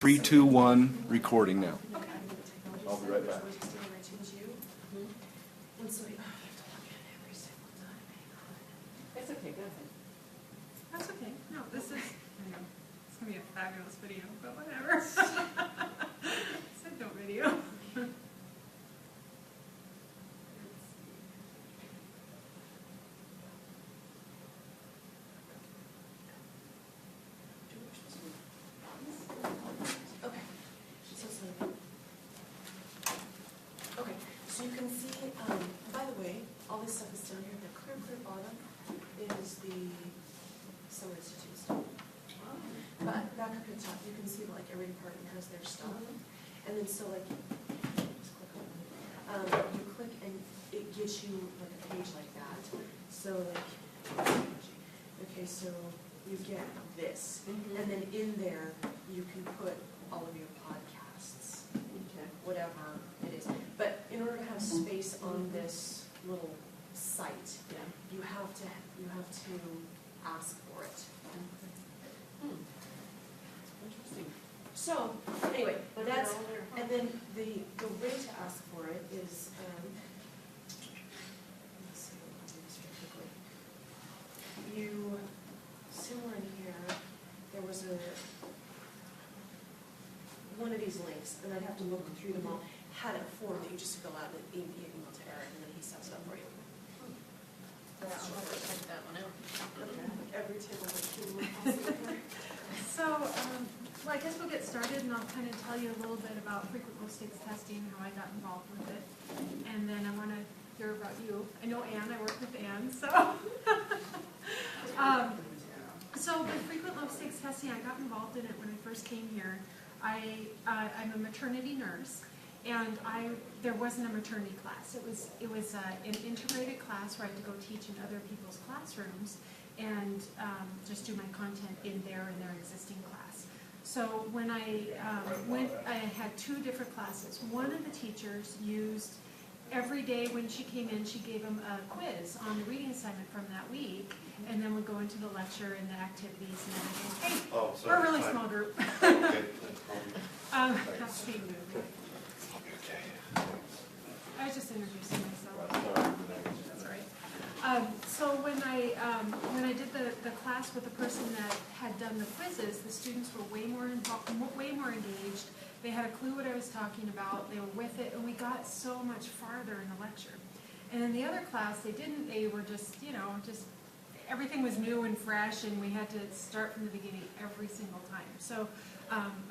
3, 2, 1, recording now. Okay. I'll be right back. It's okay, go ahead. That's okay. No, this is, I know, it's going to be a fabulous video, but whatever. Said no video. Okay. Okay, so you can see, by the way, all this stuff is down here. The clear bottom is the Summer Institute stuff. But back up at top, you can see like every department has their stuff. And then so like, just click on it. You click and it gives you like a page like that. So like, okay, so you get this. And then in there, you can put all of your podcasts, whatever it is. But in order to have space on this little site, you have to ask for it. Interesting. So anyway, that's, and then the way to ask for it is, let's see, I'll do this real quickly. You, somewhere in here, there was one of these links, and I'd have to look through them all, had a form that you just fill out and email to Eric, and then he sets it up for you. Yeah, I'll have to check that one out. Every table that you So, well, I guess we'll get started, and I'll kind of tell you a little bit about frequent low stakes testing, how I got involved with it, and then I want to hear about you. I know Ann, I work with Ann, so. So with frequent low stakes testing, I got involved in it when I first came here. I'm a maternity nurse, and there wasn't a maternity class. It was an integrated class where I had to go teach in other people's classrooms and just do my content in their existing class. So when I went, I had two different classes. One of the teachers used every day when she came in, she gave them a quiz on the reading assignment from that week, and then would go into the lecture and the activities and everything. Hey, we're a really small group. That's being moved. I was just introducing myself. That's right. So when I did the class with the person that had done the quizzes, the students were way more engaged. They had a clue what I was talking about. They were with it, and we got so much farther in the lecture. And in the other class, they didn't. They were just everything was new and fresh, and we had to start from the beginning every single time. So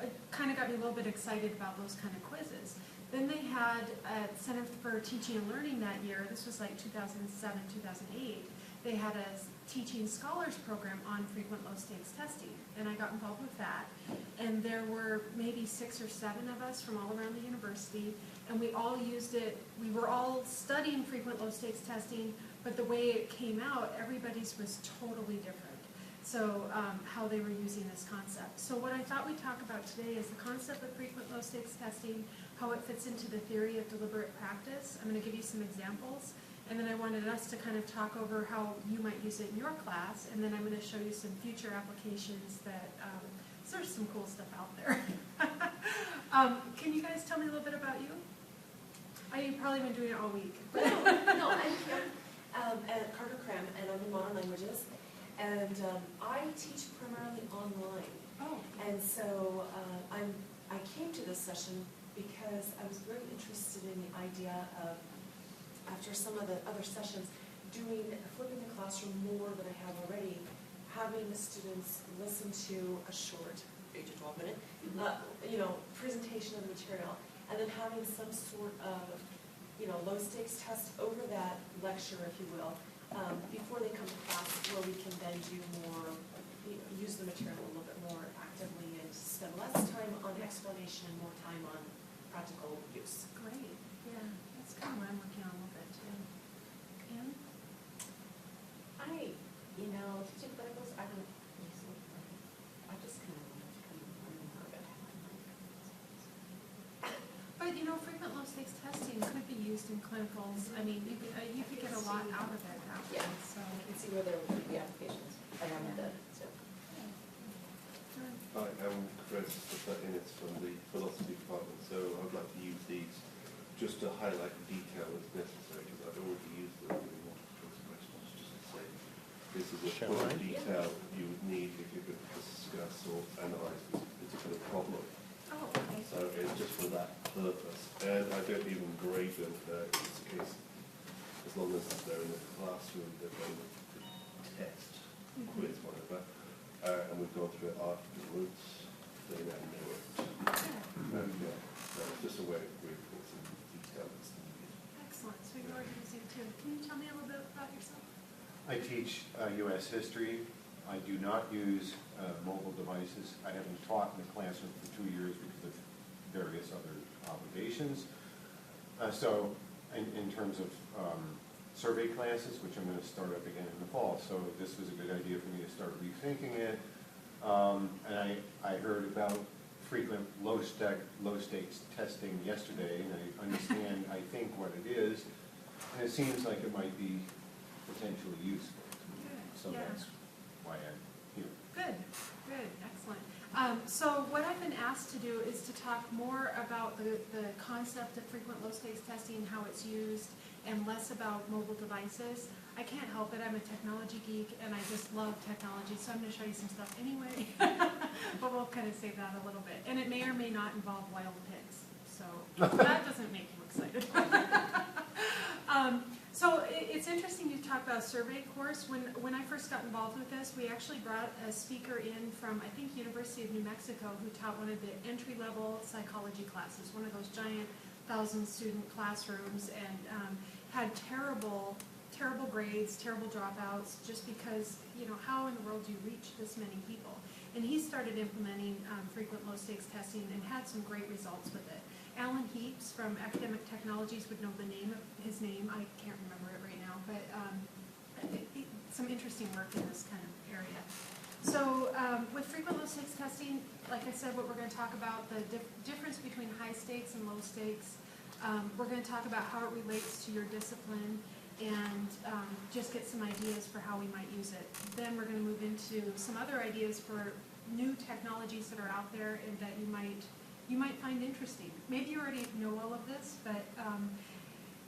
it kind of got me a little bit excited about those kind of quizzes. Then they had at Center for Teaching and Learning that year, this was like 2007, 2008, they had a teaching scholars program on frequent low stakes testing, and I got involved with that. And there were maybe 6 or 7 of us from all around the university, and we all used it. We were all studying frequent low stakes testing, but the way it came out, everybody's was totally different. So how they were using this concept. So what I thought we'd talk about today is the concept of frequent low stakes testing, how it fits into the theory of deliberate practice. I'm going to give you some examples, and then I wanted us to kind of talk over how you might use it in your class, and then I'm going to show you some future applications that, there's some cool stuff out there. Can you guys tell me a little bit about you? You've probably been doing it all week. No, I'm Kim at Carter Cram, and I'm in modern languages. And I teach primarily online. Oh. And so I came to this session because I was very interested in the idea of, after some of the other sessions, flipping the classroom more than I have already, having the students listen to a short, 8 to 12 minute, presentation of the material, and then having some sort of, low stakes test over that lecture, if you will, before they come to class, where we can then do more, use the material a little bit more actively and spend less time on explanation and more time on practical use. Great. Yeah, that's kind of what I'm working on a little bit too. Ann? Teaching clinicals, I just kind of learning more of it. But frequent low stakes testing could be used in clinicals. I mean, you could get a lot out of it that way. Yeah. So You can see where there would be applications around that. So. Hi, I'm Chris Innes from the philosophy department, so I'd like to use these just to highlight the detail that's necessary, because I've already used them in multiple choice questions, just to say this is a point of detail you would need if you're going to discuss or analyse this particular problem. Oh, okay. So it's just for that purpose. And I don't even grade them, it's a case, as long as they're in the classroom, they're going to test, quiz, whatever. And we've gone through it afterwards, they now know it. So it's just a way of grouping some detail that's needed. Excellent, so you're already using it too. Can you tell me a little bit about yourself? I teach U.S. history. I do not use mobile devices. I haven't taught in the classroom for 2 years because of various other obligations. So in terms of survey classes, which I'm going to start up again in the fall, so this was a good idea for me to start rethinking it. And I heard about frequent low-stakes testing yesterday, and I understand, I think, what it is, and it seems like it might be potentially useful to me. So Yeah. that's why I'm here. Good, good, excellent. So what I've been asked to do is to talk more about the concept of frequent low-stakes testing, how it's used, and less about mobile devices. I can't help it, I'm a technology geek, and I just love technology, so I'm going to show you some stuff anyway. But we'll kind of save that a little bit. And it may or may not involve wild pigs, so that doesn't make you excited. So it's interesting you talk about a survey course. When I first got involved with this, we actually brought a speaker in from, I think, University of New Mexico, who taught one of the entry-level psychology classes, one of those giant 1,000-student classrooms, and had terrible grades, terrible dropouts, just because, you know, how in the world do you reach this many people? And he started implementing frequent low-stakes testing and had some great results with it. Alan Heaps from Academic Technologies would know his name. I can't remember it right now, but some interesting work in this kind of area. So with frequent low-stakes testing, like I said, what we're going to talk about, the difference between high stakes and low stakes. We're going to talk about how it relates to your discipline, and just get some ideas for how we might use it. Then we're going to move into some other ideas for new technologies that are out there and that you might find interesting. Maybe you already know all of this, but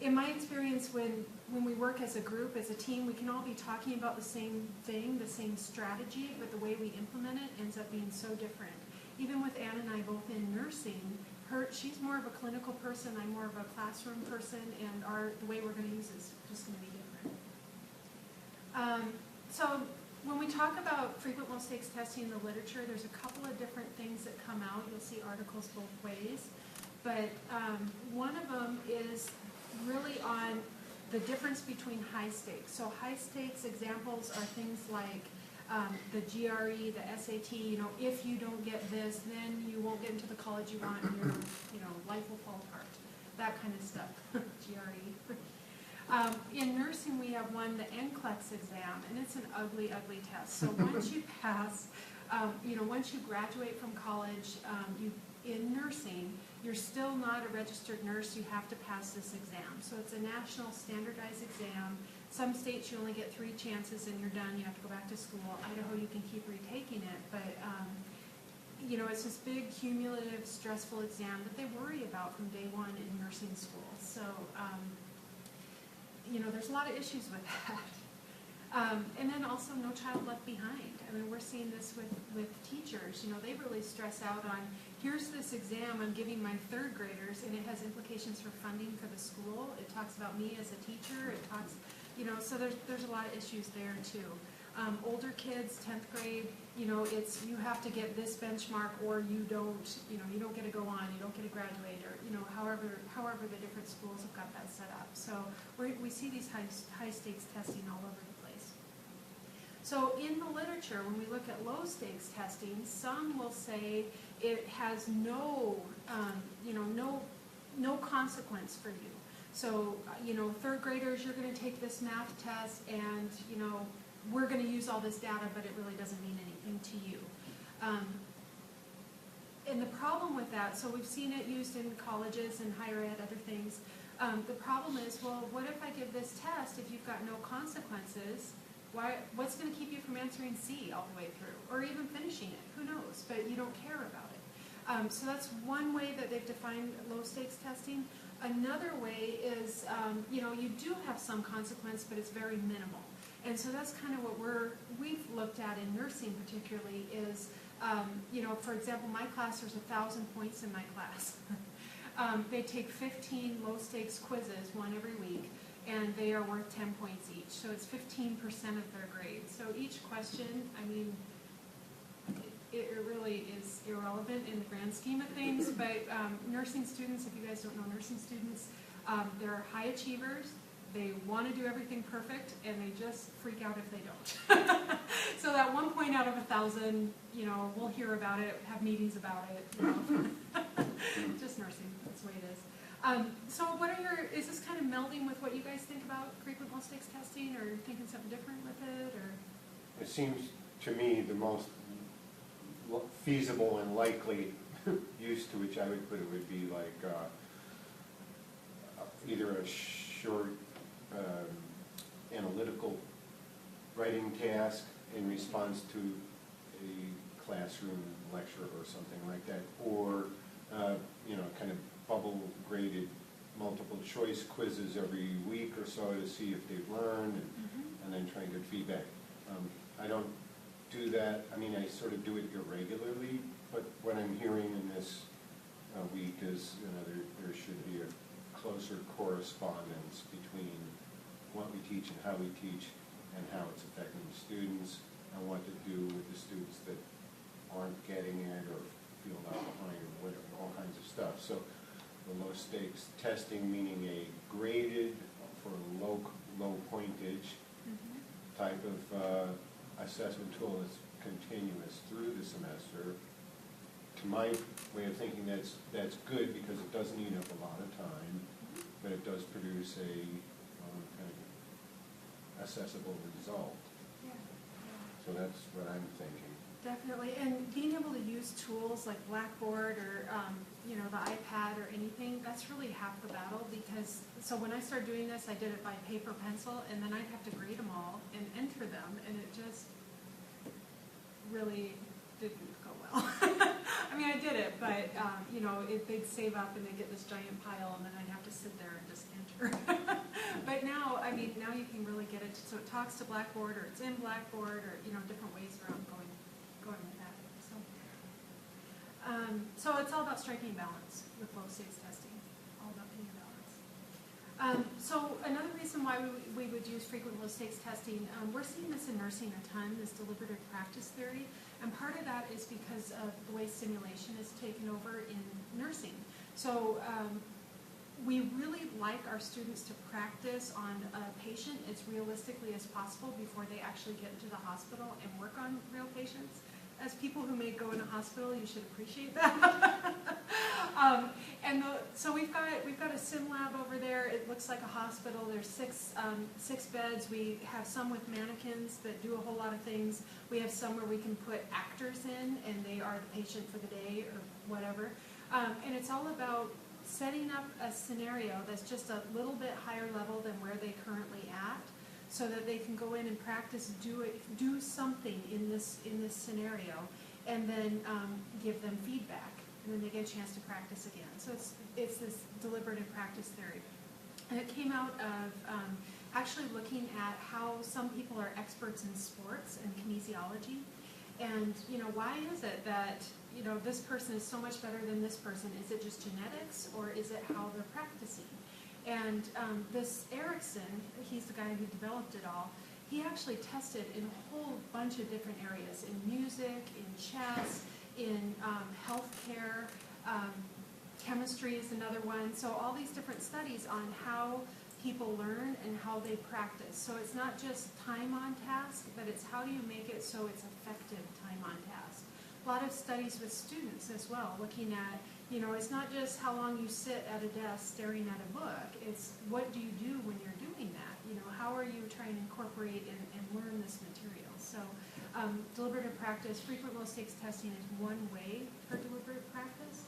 in my experience, when we work as a group, as a team, we can all be talking about the same thing, the same strategy, but the way we implement it ends up being so different. Even with Ann and I both in nursing, she's more of a clinical person, I'm more of a classroom person, and the way we're going to use it is just going to be different. So when we talk about frequent low-stakes testing in the literature, there's a couple of different things that come out. You'll see articles both ways. But one of them is really on the difference between high stakes. So high stakes examples are things like the GRE, the SAT, you know, if you don't get this, then you won't get into the college you want and your, life will fall apart. That kind of stuff, GRE. In nursing, we have one, the NCLEX exam, and it's an ugly, ugly test. So once you pass, once you graduate from college, in nursing, you're still not a registered nurse. You have to pass this exam. So it's a national standardized exam. Some states you only get 3 chances and you're done. You have to go back to school. Idaho, you can keep retaking it, but it's this big, cumulative, stressful exam that they worry about from day one in nursing school. So, there's a lot of issues with that. And then also No Child Left Behind. I mean, we're seeing this with teachers. They really stress out on, here's this exam I'm giving my 3rd graders, and it has implications for funding for the school. It talks about me as a teacher. It talks, so there's a lot of issues there too. Older kids, 10th grade, it's you have to get this benchmark or you don't get to go on, you don't get to graduate, or however the different schools have got that set up. So we see these high stakes testing all over the place. So in the literature, when we look at low stakes testing, some will say it has no consequence for you. So 3rd graders, you're going to take this math test, and we're going to use all this data, but it really doesn't mean anything to you. And the problem with that, so we've seen it used in colleges and higher ed, other things. The problem is, well, what if I give this test if you've got no consequences? What's going to keep you from answering C all the way through, or even finishing it? Who knows? But you don't care about it. So that's one way that they've defined low stakes testing. Another way is, you do have some consequence, but it's very minimal. And so that's kind of what we've looked at in nursing particularly is, for example, my class, there's 1,000 points in my class. They take 15 low stakes quizzes, one every week, and they are worth 10 points each. So it's 15% of their grade. So each question, I mean, it really is irrelevant in the grand scheme of things, but nursing students, if you guys don't know nursing students, they're high achievers. They want to do everything perfect, and they just freak out if they don't. So that 1 point out of 1,000, we'll hear about it, have meetings about it. Just nursing, that's the way it is. So is this kind of melding with what you guys think about frequent low stakes testing, or thinking something different with it, or? It seems to me the most feasible and likely use to which I would put it would be like either a short analytical writing task in response to a classroom lecture or something like that, or kind of bubble graded multiple choice quizzes every week or so to see if they've learned, and then try and get feedback. I don't do that. I mean, I sort of do it irregularly, but what I'm hearing in this week is there should be a closer correspondence between what we teach and how we teach, and how it's affecting the students, and what to do with the students that aren't getting it or feel left behind or whatever, all kinds of stuff. So the low stakes testing, meaning a graded for low pointage type of assessment tool that's continuous through the semester. To my way of thinking, that's good because it doesn't eat up a lot of time, but it does produce a kind of accessible result. Yeah. So that's what I'm thinking. Definitely, and being able to use tools like Blackboard or the iPad or anything, that's really half the battle, because so when I started doing this, I did it by paper pencil, and then I'd have to grade them all and enter them, and it just really didn't go well. I mean, I did it, but they'd save up and they'd get this giant pile, and then I'd have to sit there and just enter. But now you can really get it, so it talks to Blackboard, or it's in Blackboard, or different ways around going with that. So it's all about striking a balance with low stakes testing. All about getting a balance. So another reason why we would use frequent low stakes testing, we're seeing this in nursing a ton, this deliberative practice theory, and part of that is because of the way simulation is taken over in nursing. So we really like our students to practice on a patient as realistically as possible before they actually get into the hospital and work on real patients. As people who may go in a hospital, you should appreciate that. So we've got a sim lab over there. It looks like a hospital. There's six beds. We have some with mannequins that do a whole lot of things. We have some where we can put actors in, and they are the patient for the day or whatever. And it's all about setting up a scenario that's just a little bit higher level than where they currently at, so that they can go in and practice, do something in this scenario, and then give them feedback, and then they get a chance to practice again. So it's this deliberative practice theory, and it came out of actually looking at how some people are experts in sports and kinesiology, and why is it that this person is so much better than this person? Is it just genetics, or is it how they're practicing? And this Erickson, he's the guy who developed it all, he actually tested in a whole bunch of different areas, in music, in chess, in healthcare, chemistry is another one. So all these different studies on how people learn and how they practice. So it's not just time on task, but it's how do you make it so it's effective time on task. A lot of studies with students as well, looking at it's not just how long you sit at a desk staring at a book. It's what do you do when you're doing that? How are you trying to incorporate and learn this material? So deliberative practice, frequent low stakes testing is one way for deliberative practice.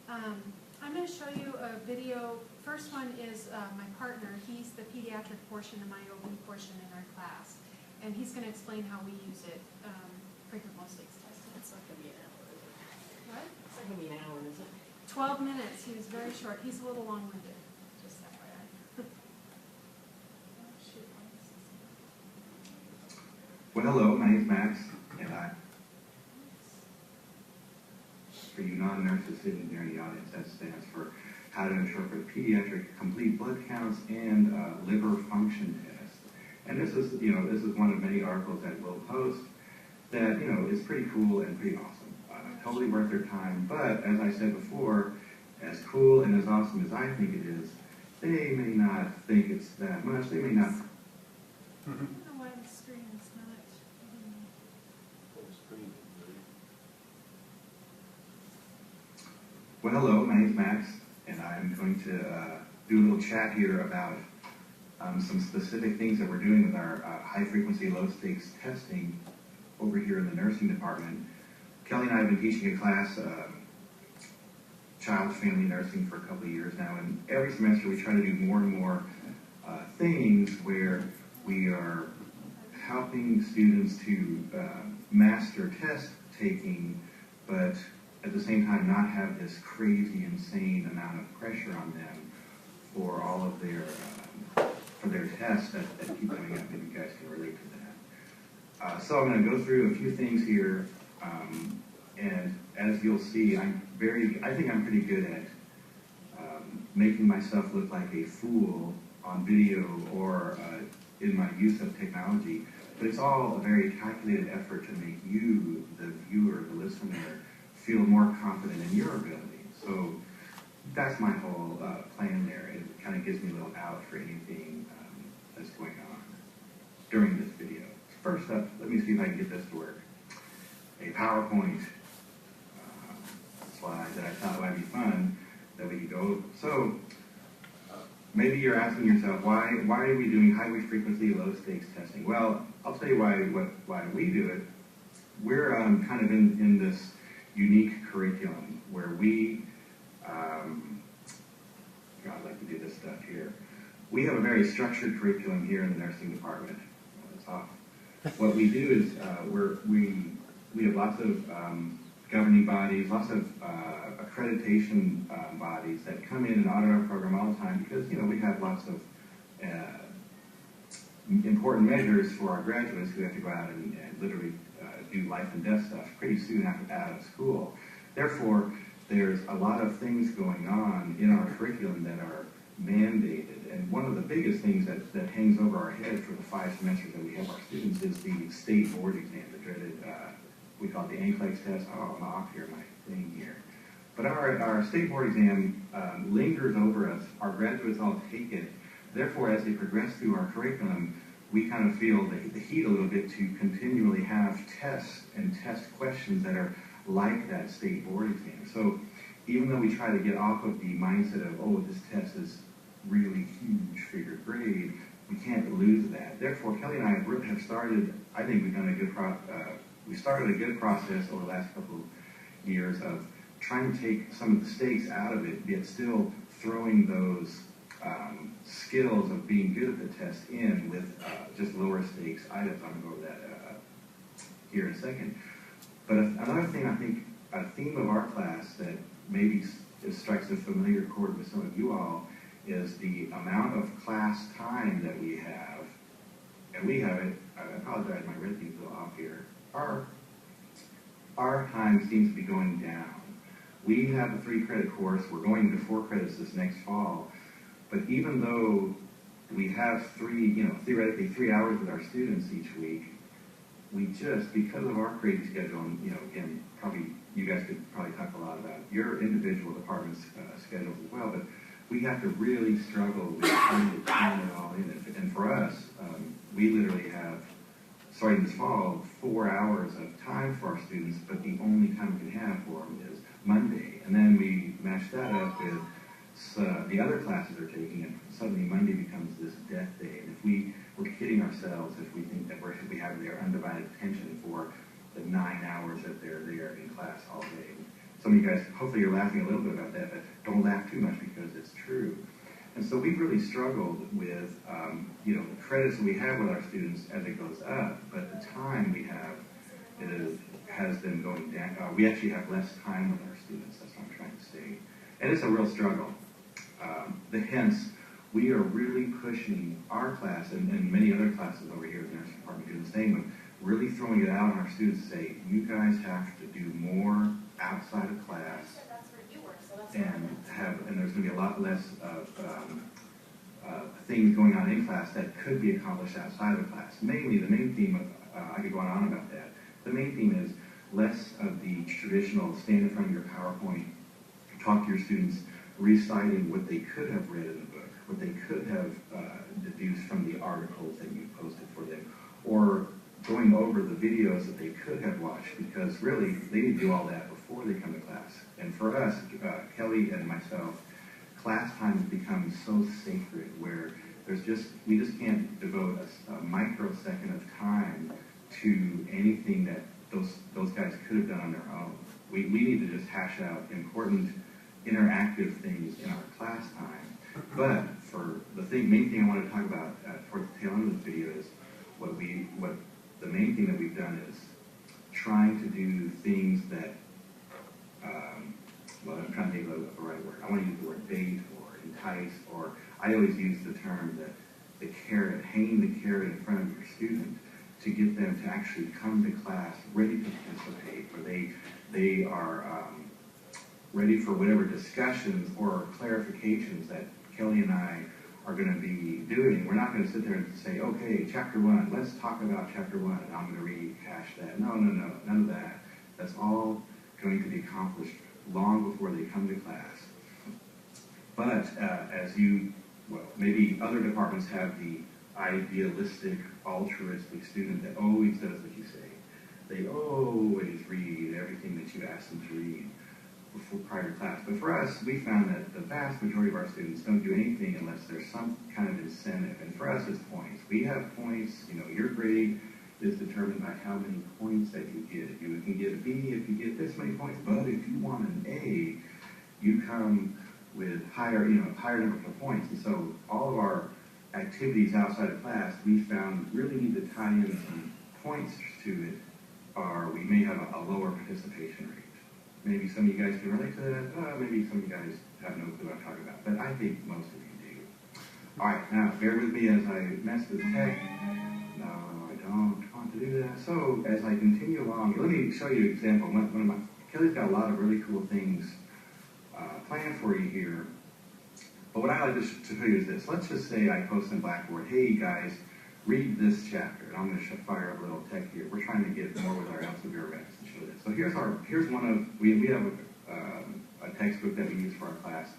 I'm I'm going to show you a video. First one is my partner. He's the pediatric portion and my OB portion in our class. And he's going to explain how we use it, frequent low stakes testing. It's not gonna be an hour, is it? What? It's not gonna be an hour, is it? 12 minutes. He was very short. He's a little long-winded. Just FYI. Oh, shoot. Well, hello, my name's Max, and for you non-nurses sitting there in the audience, that stands for How to Interpret Pediatric Complete Blood Counts and Liver Function Test. And this is one of many articles that we'll post that, is pretty cool and pretty awesome. Totally worth their time, but as I said before, as cool and as awesome as I think it is, they may not think it's that much. They may not. I don't know why the screen is not. Well, hello, my name's Max, and I'm going to do a little chat here about some specific things that we're doing with our high-frequency, low-stakes testing over here in the nursing department. Kelly and I have been teaching a class, child family nursing, for a couple of years now, and every semester we try to do more and more things where we are helping students to master test taking, but at the same time not have this crazy, insane amount of pressure on them for all of their for their tests that keep coming up. Maybe you guys can relate to that. So I'm going to go through a few things here, and as you'll see, I think I'm pretty good at making myself look like a fool on video or in my use of technology, but it's all a very calculated effort to make you, the viewer, the listener, feel more confident in your ability. So that's my whole plan there. It kind of gives me a little out for anything that's going on during this video. First up, let me see if I can get this to work. A PowerPoint slide that I thought might be fun that we could go over. So maybe you're asking yourself, why are we doing high frequency, low stakes testing? Well, I'll tell you why we do it. We're kind of in this unique curriculum where we, I'd like to do this stuff here. We have a very structured curriculum here in the nursing department. Well, it's off. What we do is we have lots of governing bodies, lots of accreditation bodies that come in and audit our program all the time because, we have lots of important measures for our graduates who have to go out and literally do life and death stuff pretty soon after out of school. Therefore, there's a lot of things going on in our curriculum that are mandated. And one of the biggest things that hangs over our head for the 5 semesters that we have our students is the state board exam, the dreaded, we call it the NCLEX test. Oh, I'm off here, my thing here. But our state board exam lingers over us. Our graduates all take it. Therefore, as they progress through our curriculum, we kind of feel the heat a little bit to continually have tests and test questions that are like that state board exam. So even though we try to get off of the mindset of, oh, this test is really huge for your grade, we can't lose that. Therefore, Kelly and I have started, I think we've done a good we started a good process over the last couple of years of trying to take some of the stakes out of it, yet still throwing those skills of being good at the test in with just lower stakes items. I'm going to go over that here in a second. But another thing, I think, a theme of our class that maybe strikes a familiar chord with some of you all is the amount of class time that we have. And we have it, I apologize, my red thing's a little off here. Our time seems to be going down. We have a 3-credit course. We're going to 4 credits this next fall. But even though we have theoretically 3 hours with our students each week, we just, because of our crazy schedule, and, again, probably, you guys could probably talk a lot about your individual department's schedules as well, but we have to really struggle with trying to cram it all in. And for us, we literally have, starting this fall, 4 hours of time for our students, but the only time we can have for them is Monday. And then we match that up with the other classes they're taking, and suddenly Monday becomes this death day. And if we're kidding ourselves if we think that we have their undivided attention for the 9 hours that they're there in class all day. some of you guys, hopefully you're laughing a little bit about that, but don't laugh too much because it's true. And so we've really struggled with, the credits that we have with our students as it goes up, but the time we have has been going down. We actually have less time with our students, that's what I'm trying to say. And it's a real struggle. Hence, we are really pushing our class, and many other classes over here in the nursing department do the same, but really throwing it out on our students to say, you guys have to do more outside of class. That's where you work, so that's And there's going to be a lot less of things going on in class that could be accomplished outside of class. Mainly, the main theme of, I could go on about that, the main theme is less of the traditional stand in front of your PowerPoint, talk to your students, reciting what they could have read in the book, what they could have deduced from the articles that you posted for them, or going over the videos that they could have watched, because really, they need to do all that before they come to class. And for us, Kelly and myself, class time has become so sacred where we just can't devote a microsecond of time to anything that those guys could have done on their own. We need to just hash out important interactive things in our class time. But for main thing I want to talk about towards the tail end of this video is what the main thing that we've done is trying to do things that, I'm trying to think of the right word. I want to use the word bait or entice, or I always use the term that the carrot, hanging the carrot in front of your student to get them to actually come to class ready to participate, where they are ready for whatever discussions or clarifications that Kelly and I are going to be doing. We're not going to sit there and say, okay, chapter 1, let's talk about chapter 1, and I'm going to rehash that. No, none of that. That's all going to be accomplished long before they come to class. But maybe other departments have the idealistic, altruistic student that always does what you say. They always read everything that you ask them to read before prior to class. But for us, we found that the vast majority of our students don't do anything unless there's some kind of incentive. And for us, it's points. We have points. Your grade is determined by how many points that you get. You can get a B if you get this many points, but if you want an A, you come with higher number of points. And so all of our activities outside of class, we found really need to tie in some points to it, or we may have a lower participation rate. Maybe some of you guys can relate to that. Maybe some of you guys have no clue what I'm talking about, but I think most of you do. All right, now bear with me as I mess this tech. No, I don't want to do that. So as I continue along, let me show you an example. Kelly's got a lot of really cool things planned for you here. But what I like to show you is this. Let's just say I post on Blackboard, hey guys, read this chapter. And I'm going to fire up a little tech here. We're trying to get more with our Elsevier reps to show this. So here's one of, we have a textbook that we use for our class,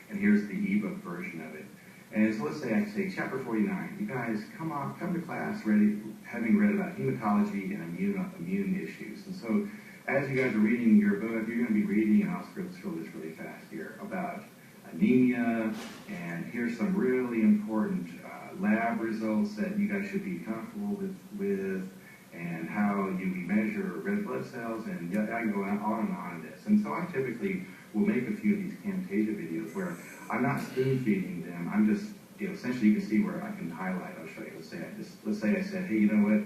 and here's the ebook version of it. And so let's say I say chapter 49. You guys come to class having read about hematology and immune issues. And so as you guys are reading your book, you're going to be reading, and I'll scroll this really fast here, about anemia, and here's some really important lab results that you guys should be comfortable with, and how we measure red blood cells, and I can go on and on in this. And so I typically will make a few of these Camtasia videos where I'm not spoon feeding them. I'm just, essentially you can see where I can highlight. I'll show you. Let's say I said, hey, you know what?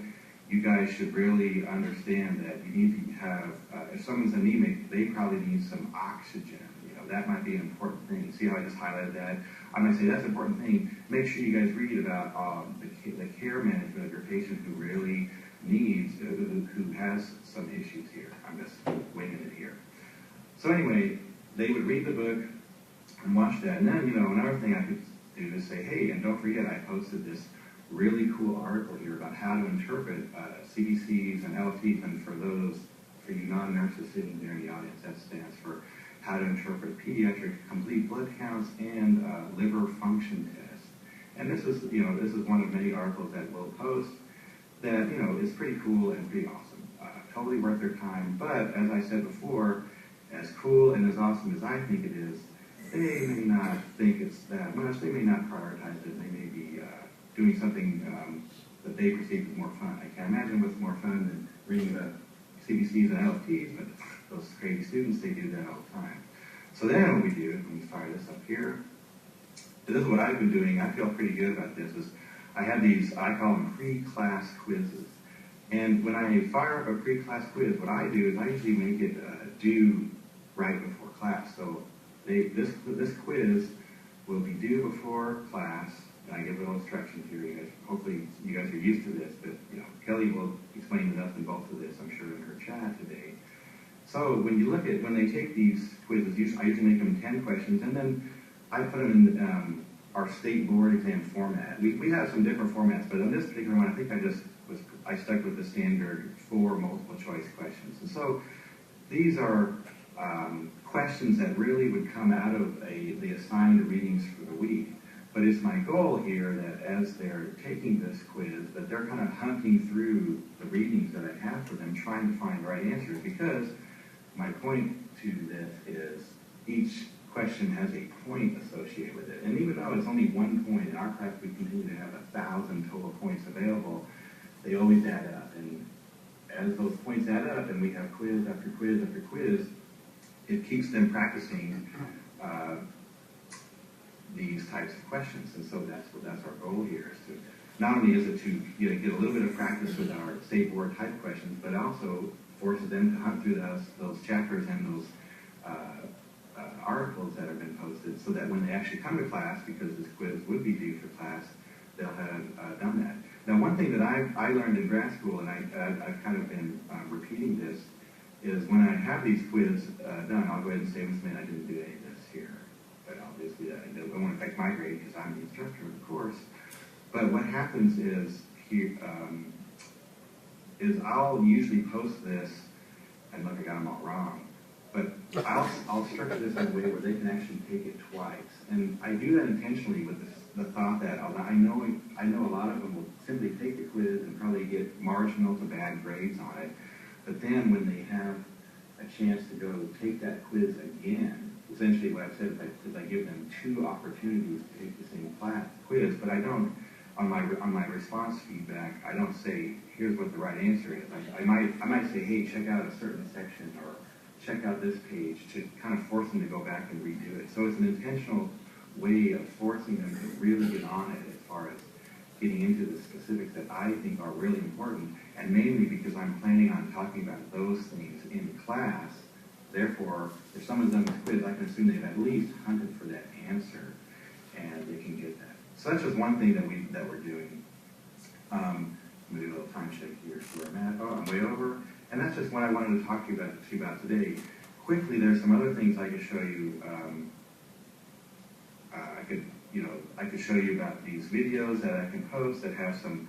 You guys should really understand that you need to have, if someone's anemic, they probably need some oxygen. That might be an important thing. See how I just highlighted that? I might say that's an important thing. Make sure you guys read about the care management of your patient who really needs, who has some issues here. I'm just winging it here. So anyway, they would read the book and watch that. And then, another thing I could do is say, hey, and don't forget, I posted this really cool article here about how to interpret CBCs and LFTs. And for you non-nurses sitting there in the audience, that stands for how to interpret pediatric complete blood counts and liver function tests. And this is one of many articles that we'll post that, is pretty cool and pretty awesome. Totally worth their time. But as I said before, as cool and as awesome as I think it is, they may not think it's that much. They may not prioritize it. They may be doing something that they perceive as more fun. I can't imagine what's more fun than reading about CBCs and LFTs, but those crazy students, they do that all the time. So then what we do, let me fire this up here. This is what I've been doing. I feel pretty good about this. Is I have these, I call them pre-class quizzes. And when I fire up a pre-class quiz, what I do is I usually make it due right before class. So this quiz will be due before class, and I give a little instructions here. You guys, hopefully you guys are used to this, but Kelly will explain the nuts and bolts of this, I'm sure, in her chat today. So when you look at, when they take these quizzes, I usually make them 10 questions, and then I put them in our state board exam format. We have some different formats, but on this particular one, I think I stuck with the standard 4 multiple choice questions. And so these are questions that really would come out of the assigned readings for the week. But it's my goal here that as they're taking this quiz, that they're kind of hunting through the readings that I have for them, trying to find the right answers, because my point to this is each question has a point associated with it. And even though it's only 1 point, in our class we continue to have 1,000 total points available, they always add up. And as those points add up and we have quiz after quiz after quiz, it keeps them practicing these types of questions. And so that's our goal here, is to not only is it to get a little bit of practice with our state board type questions, but also forces them to hunt through those chapters and those articles that have been posted, so that when they actually come to class, because this quiz would be due for class, they'll have done that. Now, one thing that I learned in grad school, and I've kind of been repeating this, is when I have these quiz done, I'll go ahead and say, Ms. Min, I didn't do any of this here. But obviously that won't affect my grade because I'm the instructor of the course. But what happens is I'll usually post this, and look, I got them all wrong. But I'll structure this in a way where they can actually take it twice. And I do that intentionally with the thought that I know a lot of them will simply take the quiz and probably get marginal to bad grades on it. But then when they have a chance to go take that quiz again, essentially what I've said is I give them 2 opportunities to take the same quiz, but I don't, on my response feedback, I don't say, here's what the right answer is. I might say, hey, check out a certain section, or check out this page, to kind of force them to go back and redo it. So it's an intentional way of forcing them to really get on it as far as getting into the specifics that I think are really important, and mainly because I'm planning on talking about those things in class. Therefore, if someone's done this quiz, I can assume they've at least hunted for that answer, and they can get that. So that's just one thing that we're doing. I'm going to do a little time check here. So where I'm at. Oh, I'm way over. And that's just what I wanted to talk to you about today. Quickly, there's some other things I could show you. I could show you about these videos that I can post that have some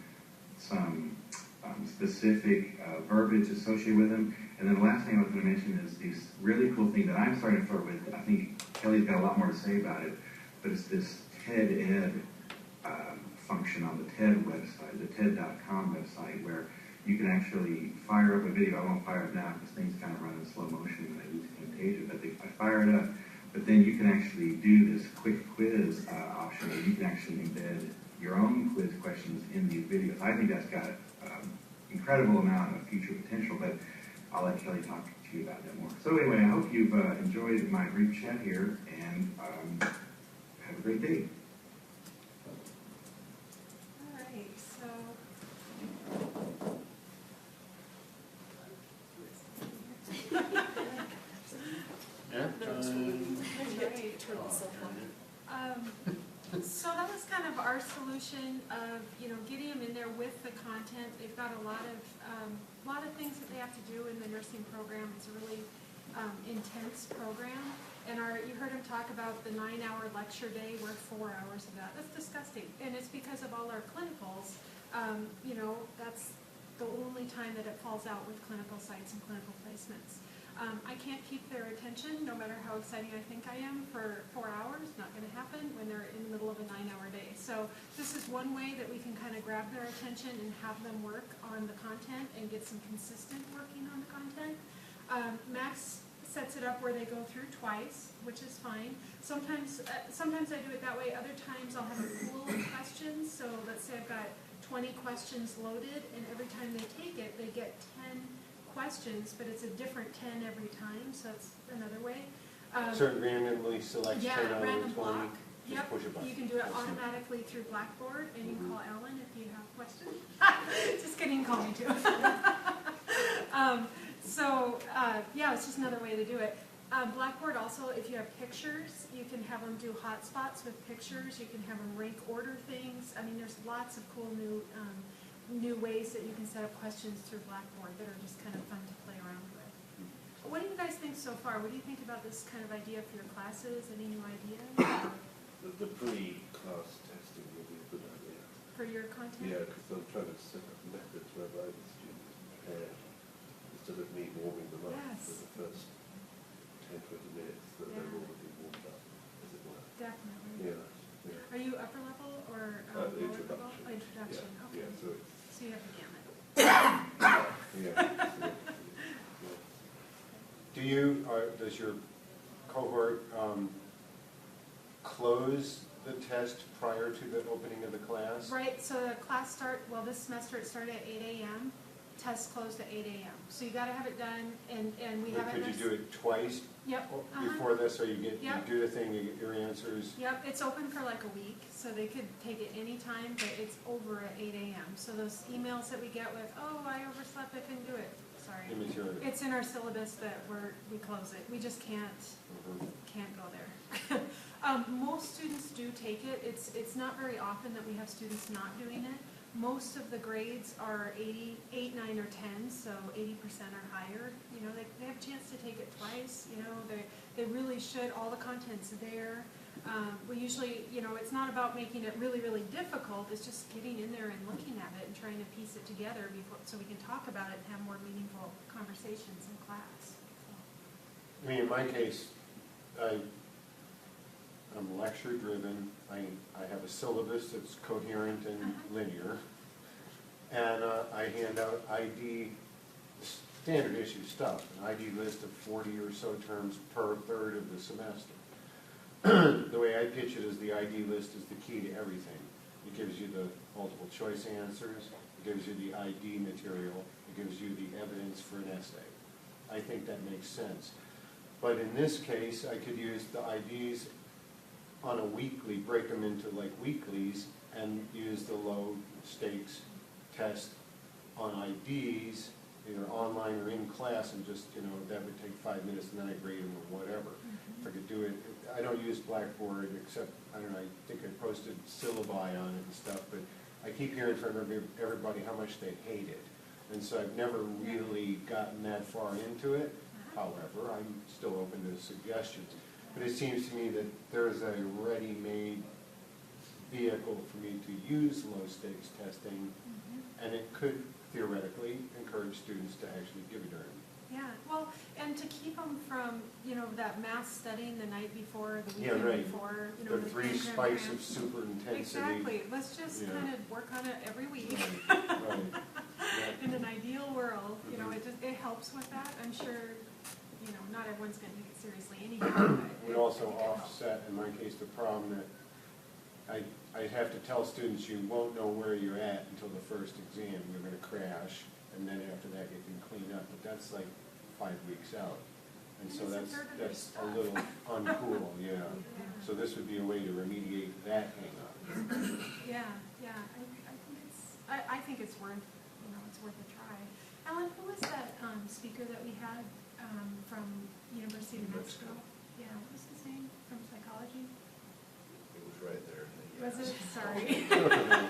specific verbiage associated with them. And then the last thing I was going to mention is this really cool thing that I'm starting to flirt with. I think Kelly's got a lot more to say about it, but it's this TED Ed function on the TED website, the TED.com website, where you can actually fire up a video. I won't fire it now because things kind of run in slow motion when I use Camtasia, but I fire it up. But then you can actually do this quick quiz option, where you can actually embed your own quiz questions in these videos. I think that's got incredible amount of future potential, but I'll let Kelly talk to you about that more. So anyway, I hope you've enjoyed my brief chat here, and have a great day. All right, so. So that was kind of our solution of, getting them in there with the content. They've got a lot of things that they have to do in the nursing program. It's a really intense program. And you heard him talk about the 9-hour lecture day. We're 4 hours of that. That's disgusting. And it's because of all our clinicals. That's the only time that it falls out with clinical sites and clinical placements. I can't keep their attention, no matter how exciting I think I am, for 4 hours. Not going to happen when they're in the middle of a 9-hour day. So this is one way that we can kind of grab their attention and have them work on the content and get some consistent working on the content. Max sets it up where they go through twice, which is fine. Sometimes I do it that way. Other times I'll have a pool of questions. So let's say I've got 20 questions loaded, and every time they take it, they get 10 questions, but it's a different 10 every time, so that's another way. So it randomly selects Yeah, 10 out of random 20? block. Just Yep, push a button. you can do it I see. automatically through Blackboard, and you can call Ellen if you have questions. Just kidding, call me too. Yeah, it's just another way to do it. Blackboard also, if you have pictures, you can have them do hotspots with pictures. You can have them rank order things. I mean, there's lots of cool new ways that you can set up questions through Blackboard that are just kind of fun to play around with. What do you guys think so far? What do you think about this kind of idea for your classes? Any new ideas The pre-class testing would be a good idea. for your content? Yeah, because I'm trying to set up methods whereby the students prepare, instead of me warming them up Yes. for the first 10, 20 minutes, that they're Yeah. already warmed up, as it were. Definitely. Yeah, yeah. Are you upper level or lower level? Introduction. Introduction, Yeah, okay. yeah, so it's, So you have the gamut. yeah. Do you, does your cohort close the test prior to the opening of the class? Right, so the class this semester it started at 8 a.m., tests closed at 8 a.m. So you gotta have it done, and we But have it. could you do it twice Yep. before this, so you Yep. do the thing, you get your answers? Yep, it's open for like a week, so they could take it anytime, but it's over at 8 a.m. So those emails that we get with, oh, I overslept, I couldn't do it, sorry. Immaterial. It's in our syllabus that we close it. We just can't go there. Most students do take it. It's not very often that we have students not doing it. Most of the grades are 8, 9, or 10, so 80% or higher. You know, they have a chance to take it twice. You know, they really should. All the content's there. We usually, you know, it's not about making it really, really difficult. It's just getting in there and looking at it and trying to piece it together so we can talk about it and have more meaningful conversations in class. I mean, in my case, I'm lecture driven. I have a syllabus that's coherent and linear. And I hand out ID, standard issue stuff, an ID list of 40 or so terms per third of the semester. The way I pitch it is the ID list is the key to everything. It gives you the multiple choice answers, it gives you the ID material, it gives you the evidence for an essay. I think that makes sense. But in this case, I could use the IDs on a weekly, break them into like weeklies, and use the low stakes test on IDs, either online or in class, and just, you know, that would take 5 minutes, and then I grade them or whatever. If I could do it, I don't use Blackboard except, I don't know, I think I posted syllabi on it and stuff, but I keep hearing from everybody how much they hate it. And so I've never really gotten that far into it. However, I'm still open to suggestions. But it seems to me that there's a ready-made vehicle for me to use low-stakes testing, and it could theoretically encourage students to actually give it a turn. Yeah, well, and to keep them from, you know, that mass studying the night before, the Yeah, weekend right. before, you know, The 3 program spikes of grants. super intensity. Exactly, let's just Yeah. kind of work on it every week. Right. In an ideal world, you know, it helps with that. I'm sure, you know, not everyone's going to take it seriously anyhow. But Would also offset, in my case, the problem that I have to tell students you won't know where you're at until the first exam. You're going to crash, and then after that you can clean up. But that's like 5 weeks out. And so It's a that's third of their a stuff. little uncool, yeah. So this would be a way to remediate that hang-up. Yeah, I think it's worth, you know, it's worth a try. Alan, who was that speaker that we had from University of New Mexico? Yeah, what was his name, from psychology? It was right there. Was it? Sorry.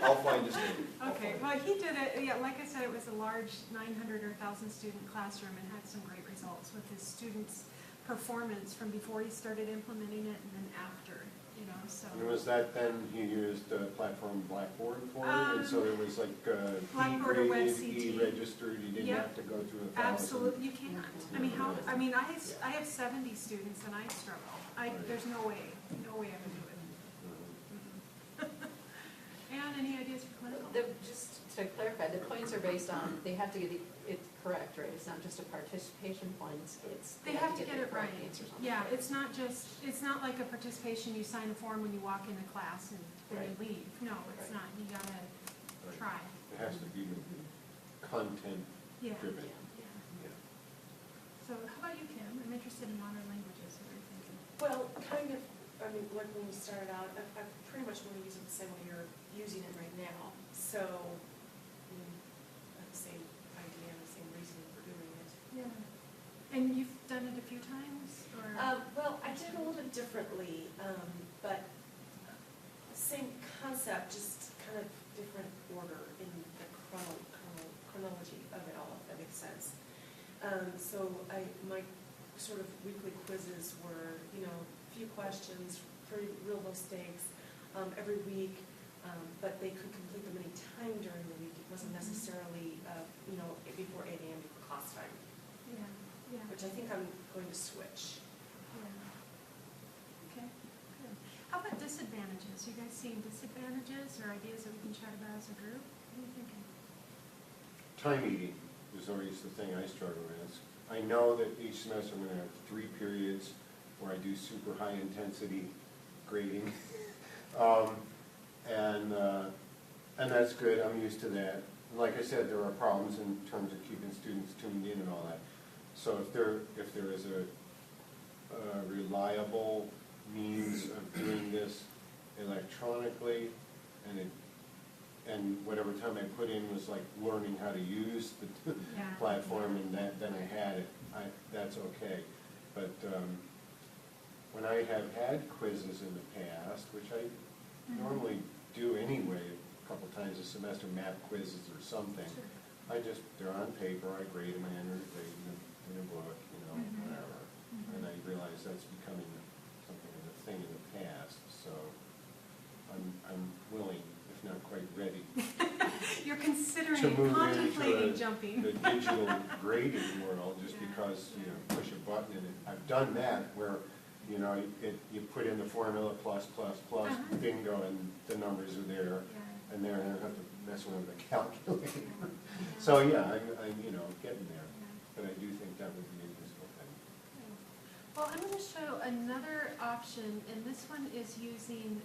I'll find his name. Okay, well, he did it, yeah, like I said, it was a large 900 or 1,000 student classroom and had some great results with his students' performance from before he started implementing it and then after, you know, so. And was that then you used platform Blackboard for it? And so it was like Blackboard or E-graded, WebCT. E-registered, you didn't Yep. have to go through 1,000? Absolutely, you can't. I mean, I have 70 students and I struggle. There's no way I would do it. And any ideas for clinical? Just to clarify, the points are based on, they have to get it correct, right? It's not just a participation points, it's. They have to get the it right. correct answers on Yeah, the it's not like a participation, you sign a form when you walk into class and then you leave. No, it's Right. not. You gotta try. It has to be content Yeah. driven. Yeah. So how about you, Kim? I'm interested in modern languages. What are you thinking? Well, kind of, I mean, like when we started out, I pretty much want to use it the same way you're using it right now. So, the same idea, the same reasoning for doing it. Yeah. And you've done it a few times, or? Well, I did it a little bit differently, but same concept, just kind of different order in the chronology of it all, if that makes sense. So my sort of weekly quizzes were, a few questions, pretty real low stakes, every week, but they could complete them any time during the week. It wasn't necessarily, before 8 a.m. before class time, Yeah, yeah. which I think I'm going to switch. Yeah. Okay, good. How about disadvantages? You guys seeing disadvantages or ideas that we can chat about as a group? What are you thinking? Time eating is always the thing I struggle with. I know that each semester I'm going to have 3 periods where I do super high intensity grading. And that's good, I'm used to that. Like I said, there are problems in terms of keeping students tuned in and all that. So if there is a reliable means of doing this electronically, and whatever time I put in was like learning how to use the platform, and then I had it, that's okay. But when I have had quizzes in the past, which I normally do anyway, a couple times a semester, map quizzes or something, Sure. they're on paper, I grade them, I enter grade them in a book, whatever. And I realize that's becoming something of a thing in the past, so I'm willing, if not quite ready, You're considering, to move contemplating into jumping. the digital grading world, just because, push a button and I've done that where, you put in the formula plus, bingo, and the numbers are there, Yeah. and there, I don't have to mess around with the calculator. So, yeah, I'm getting there, but I do think that would be a useful thing. Well, I'm going to show another option, and this one is using,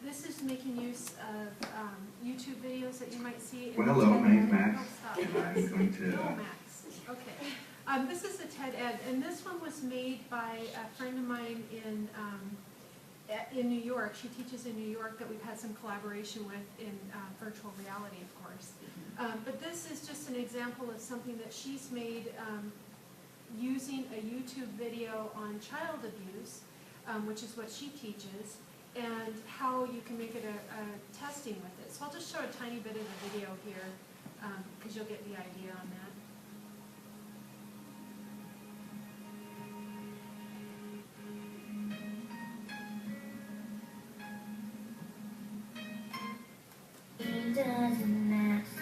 this is making use of YouTube videos that you might see. Well, hello, my name's Max. Oh, stop. I'm going to... No, Max. Okay. This is a TED Ed, and this one was made by a friend of mine in New York. She teaches in New York that we've had some collaboration with in virtual reality, of course. But this is just an example of something that she's made using a YouTube video on child abuse, which is what she teaches, and how you can make it a testing with it. So I'll just show a tiny bit of the video here, because you'll get the idea on that. Doesn't ask.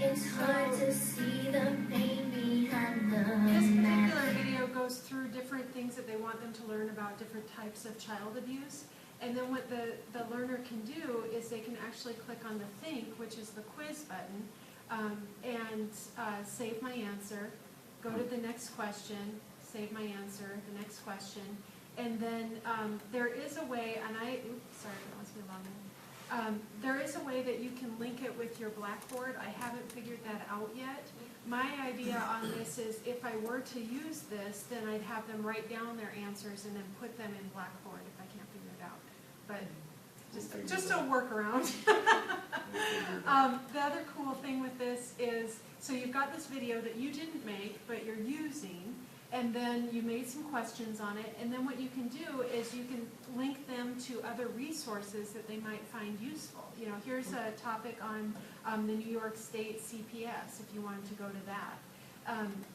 It's hard to see the pain behind the This mask. particular video goes through different things that they want them to learn about different types of child abuse. And then what the learner can do is they can actually click on the think, which is the quiz button, and save my answer, go to the next question, save my answer, the next question. And then there is a way, and sorry, that must be long. There is a way that you can link it with your Blackboard. I haven't figured that out yet. My idea on this is if I were to use this, then I'd have them write down their answers and then put them in Blackboard if I can't figure it out. But just a workaround. The other cool thing with this is, so you've got this video that you didn't make, but you're using, and then you made some questions on it, and then what you can do is you can link them to other resources that they might find useful. Here's a topic on the New York State CPS, if you wanted to go to that.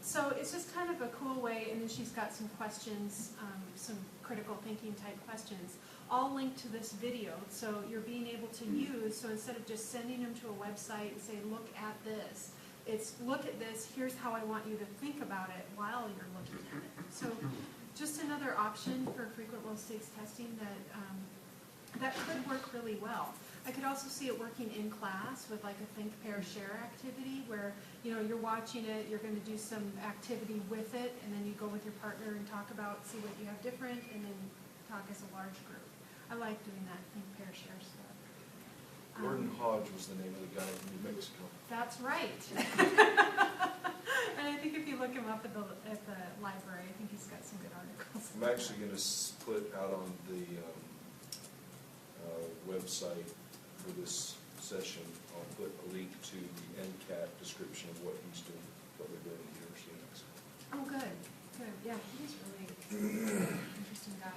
So it's just kind of a cool way, and then she's got some questions, some critical thinking type questions, all linked to this video, so you're being able to use, so instead of just sending them to a website and say, look at this, it's look at this, here's how I want you to think about it while you're looking at it. So just another option for frequent low stakes testing that could work really well. I could also see it working in class with like a think, pair, share activity where you're watching it, you're going to do some activity with it, and then you go with your partner and talk about, see what you have different, and then talk as a large group. I like doing that think, pair, share stuff. Gordon Hodge was the name of the guy from New Mexico. That's right. And I think if you look him up at the library, I think he's got some good articles. I'm actually gonna put out on the website for this session, I'll put a link to the NCAT description of what he's doing, what they're doing at the University of Mexico. Oh, good, good. Yeah, he's really interesting guy.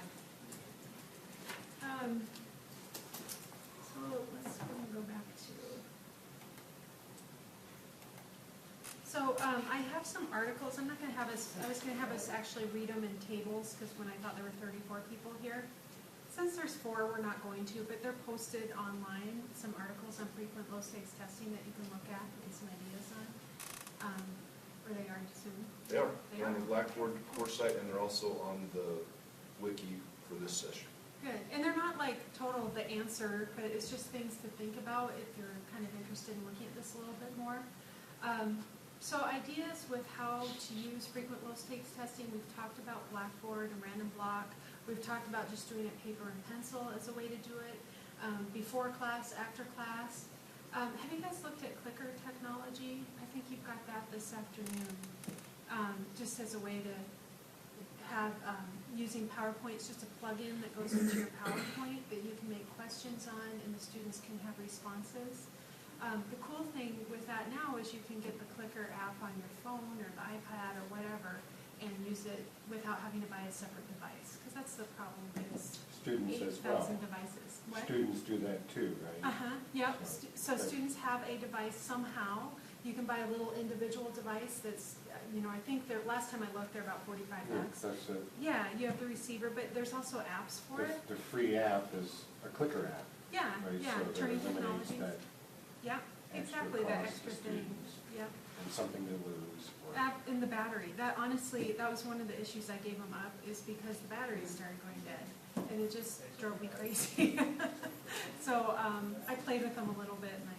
So let's go back to. So I have some articles. I'm not going to have us. I was going to have us actually read them in tables because when I thought there were 34 people here. Since there's 4, we're not going to, but they're posted online. Some articles on frequent low stakes testing that you can look at and get some ideas on. Or they are soon. They are. They They're on are. the Blackboard course site, and they're also on the wiki for this session. Good, and they're not like total the answer, but it's just things to think about if you're kind of interested in looking at this a little bit more. So ideas with how to use frequent low stakes testing, we've talked about Blackboard and random block. We've talked about just doing it paper and pencil as a way to do it, before class, after class. Have you guys looked at clicker technology? I think you've got that this afternoon, just as a way to have, using PowerPoint, it's just a plug-in that goes into your PowerPoint that you can make questions on and the students can have responses. The cool thing with that now is you can get the clicker app on your phone or the iPad or whatever and use it without having to buy a separate device, because that's the problem is Students as well. 8,000 devices. What? Students do that too, right? Yep. So Okay. students have a device somehow. You can buy a little individual device that's, I think last time I looked, they're about $45. That's it. Yeah, you have the receiver, but there's also apps for it. The free app is a clicker app, Yeah, right? yeah, So that Turning eliminates Technologies. that Yeah, extra exactly, that cost to extra thing. students. Yep. And something to lose. or- App in the battery. That honestly, that was one of the issues I gave them up, is because the batteries started going dead. And it just drove me crazy. So I played with them a little bit and I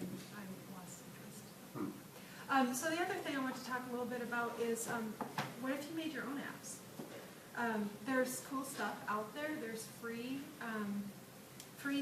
lost interest. So the other thing I want to talk a little bit about is what if you made your own apps? There's cool stuff out there. There's free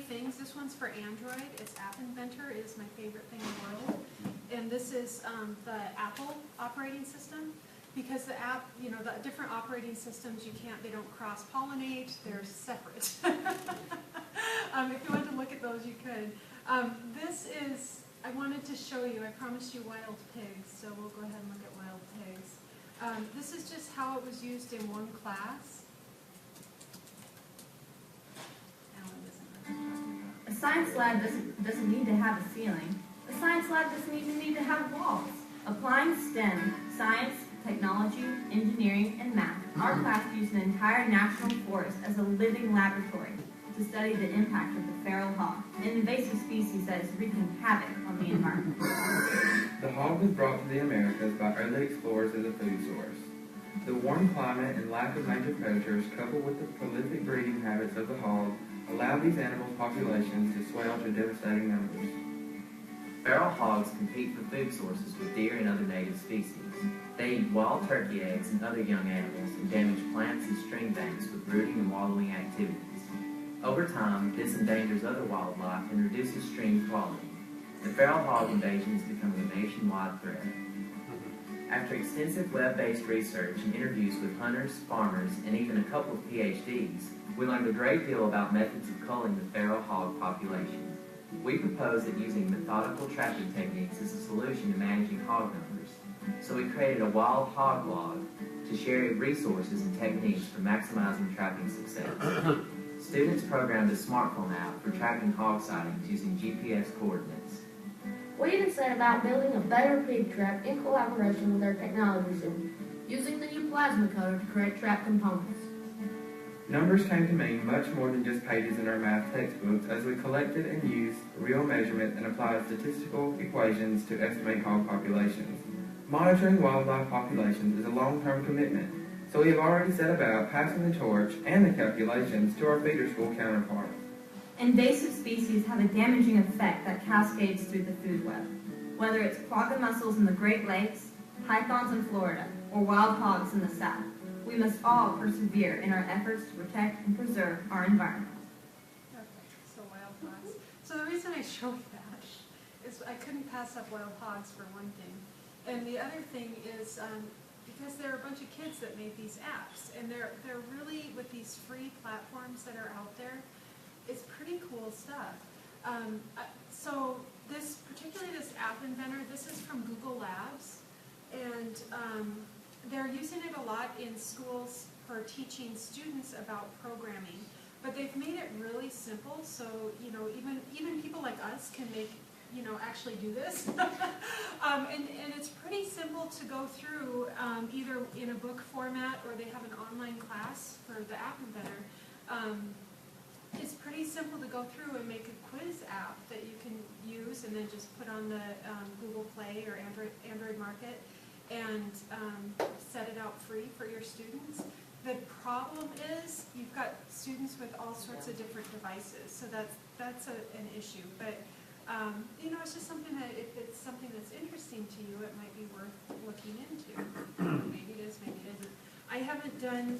things. This one's for Android. It's App Inventor. It is my favorite thing in the world. And this is the Apple operating system. Because the app, the different operating systems, they don't cross-pollinate, they're separate. If you wanted to look at those, you could. I wanted to show you, I promised you wild pigs, so we'll go ahead and look at wild pigs. This is just how it was used in one class. Alan doesn't know what I'm talking about. A science lab doesn't need to have a ceiling. A science lab doesn't even need to have walls. Applying STEM, science, technology, engineering, and math, our class used an entire national forest as a living laboratory to study the impact of the feral hog, an invasive species that is wreaking havoc on the environment. The hog was brought to the Americas by early explorers as a food source. The warm climate and lack of major predators, coupled with the prolific breeding habits of the hog, allowed these animal populations to swell to devastating numbers. Feral hogs compete for food sources with deer and other native species. They eat wild turkey eggs and other young animals and damage plants and stream banks with rooting and wallowing activities. Over time, this endangers other wildlife and reduces stream quality. The feral hog invasion is becoming a nationwide threat. After extensive web-based research and interviews with hunters, farmers, and even a couple of PhDs, we learned a great deal about methods of culling the feral hog population. We propose that using methodical trapping techniques is a solution to managing hog numbers. So we created a wild hog log to share resources and techniques for maximizing trapping success. Students programmed a smartphone app for tracking hog sightings using GPS coordinates. We even said about building a better pig trap in collaboration with our technology students, using the new plasma coder to create trap components. Numbers came to mean much more than just pages in our math textbooks as we collected and used real measurements and applied statistical equations to estimate hog populations. Monitoring wildlife populations is a long-term commitment, so we have already set about passing the torch and the calculations to our feeder school counterparts. Invasive species have a damaging effect that cascades through the food web. Whether it's quagga mussels in the Great Lakes, pythons in Florida, or wild hogs in the South, we must all persevere in our efforts to protect and preserve our environment. Okay, so wild hogs. So the reason I showed that is I couldn't pass up wild hogs for one thing. And the other thing is, because there are a bunch of kids that made these apps, and they're really, with these free platforms that are out there, it's pretty cool stuff. So particularly this app inventor, this is from Google Labs, and they're using it a lot in schools for teaching students about programming. But they've made it really simple, so even people like us can make actually do this. and it's pretty simple to go through, either in a book format or they have an online class for the app inventor. It's pretty simple to go through and make a quiz app that you can use and then just put on the Google Play or Android Market and set it out free for your students. The problem is you've got students with all sorts of different devices, so that's an issue. But it's just something that if it's something that's interesting to you, it might be worth looking into. Maybe it is, maybe it isn't. I haven't done.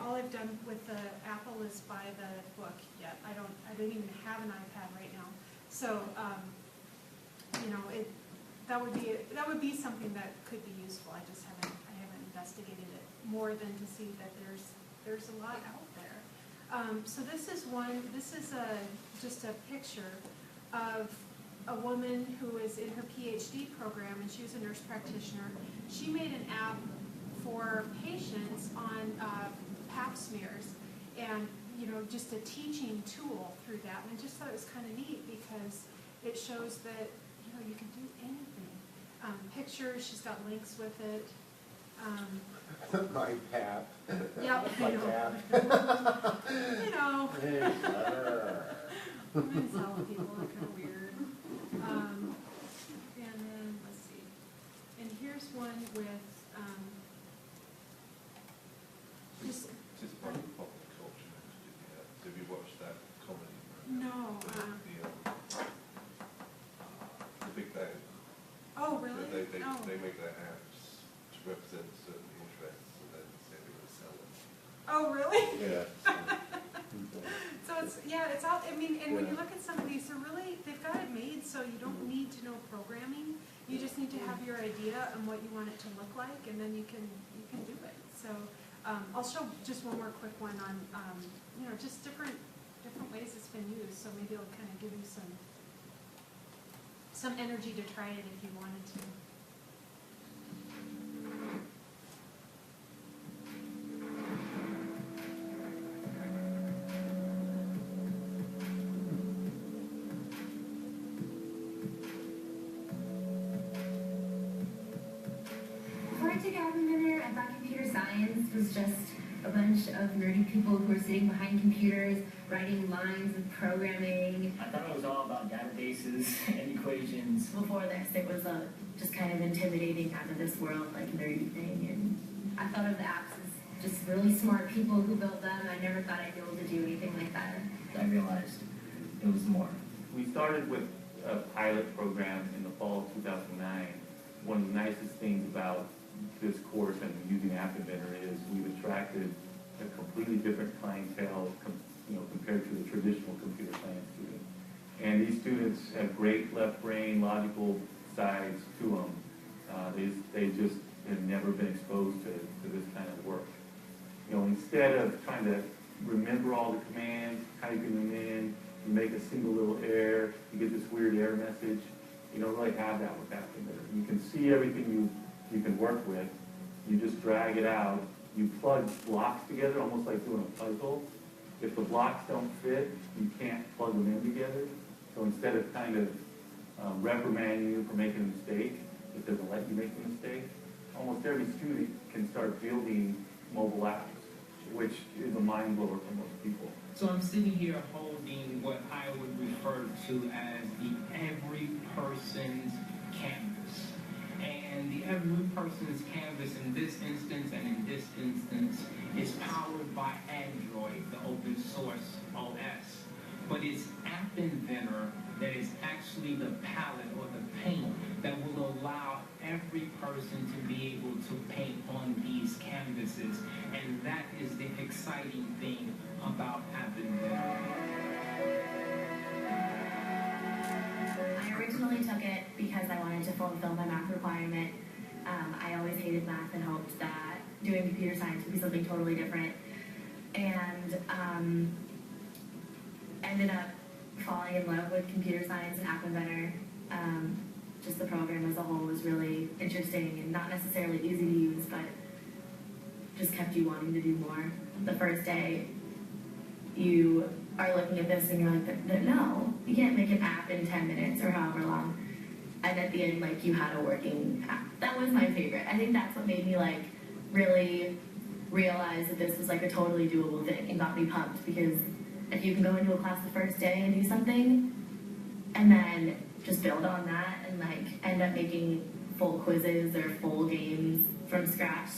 All I've done with the Apple is buy the book yet. I don't even have an iPad right now. So that would be something that could be useful. I haven't investigated it more than to see that there's a lot out there. So this is one. This is just a picture of a woman who is in her PhD program, and she was a nurse practitioner. She made an app for patients on pap smears, and just a teaching tool through that. And I just thought it was kind of neat because it shows that you can do anything. Pictures. She's got links with it. My pap. Yep. My pap. Hey, I'm insult people, they're kind of weird. And then, let's see. And here's one with, Just part of popular culture, have you watched that comedy? no. The Big Bang. Oh, really? They make their apps to represent certain interests and then say they're going to sell them. Oh, really? Yeah. So it's all, and when you look at some of these, they've got it made so you don't need to know programming. You just need to have your idea on what you want it to look like, and then you can do it. So I'll show just one more quick one on, just different ways it's been used. So maybe it'll kind of give you some energy to try it if you wanted to. Before I took App Inventor, I thought computer science was just a bunch of nerdy people who were sitting behind computers, writing lines of programming. I thought it was all about databases and equations. Before this, it was just kind of intimidating, out of this world, like nerdy thing. And I thought of the apps as just really smart people who built them. I never thought I'd be able to do anything like that. I realized it was more. We started with a pilot program in the fall of 2009. One of the nicest things about this course and using App Inventor is we've attracted a completely different clientele, compared to the traditional computer science student. And these students have great left brain, logical sides to them. They just have never been exposed to this kind of work. Instead of trying to remember all the commands, typing them in, you make a single little error, you get this weird error message. You don't really have that with App Inventor. You can see everything you can work with. You just drag it out. You plug blocks together, almost like doing a puzzle. If the blocks don't fit, you can't plug them in together. So instead of kind of reprimanding you for making a mistake, it doesn't let you make the mistake. Almost every student can start building mobile apps, which is a mind blower for most people. So I'm sitting here holding what I would refer to as the every person's canvas. And the every person's canvas in this instance and in this instance is powered by Android, the open source OS. But it's App Inventor that is actually the palette or the paint that will allow every person to be able to paint on these canvases. And that is the exciting thing about App Inventor. I originally took it because I wanted to fulfill my math requirement, I always hated math and hoped that doing computer science would be something totally different. And ended up falling in love with computer science and App Inventor. Just the program as a whole was really interesting and not necessarily easy to use, but just kept you wanting to do more. The first day, you are looking at this and you're like, no, you can't make an app in 10 minutes or however long. And at the end, like, you had a working app. That was my favorite. I think that's what made me, like, really realize that this was, like, a totally doable thing and got me pumped, because if you can go into a class the first day and do something and then just build on that and, like, end up making full quizzes or full games from scratch,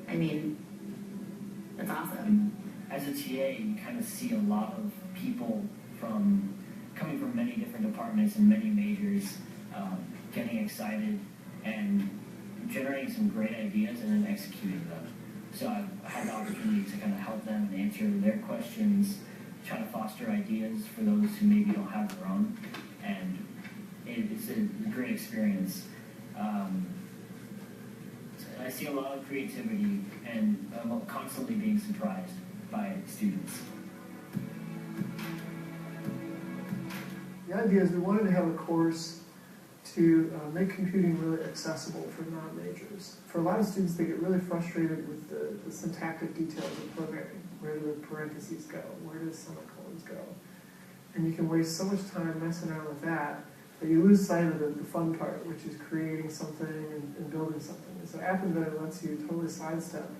I mean, that's awesome. As a TA, you kind of see a lot of people coming from many different departments and many majors, getting excited and generating some great ideas and then executing them. So I've had the opportunity to kind of help them and answer their questions, try to foster ideas for those who maybe don't have their own, and it's a great experience. I see a lot of creativity, and I'm constantly being surprised by students. The idea is we wanted to have a course to make computing really accessible for non-majors. For a lot of students, they get really frustrated with the syntactic details of programming. Where do the parentheses go? Where do the semicolons go? And you can waste so much time messing around with that you lose sight of the fun part, which is creating something and building something. And so App Inventor lets you totally sidestep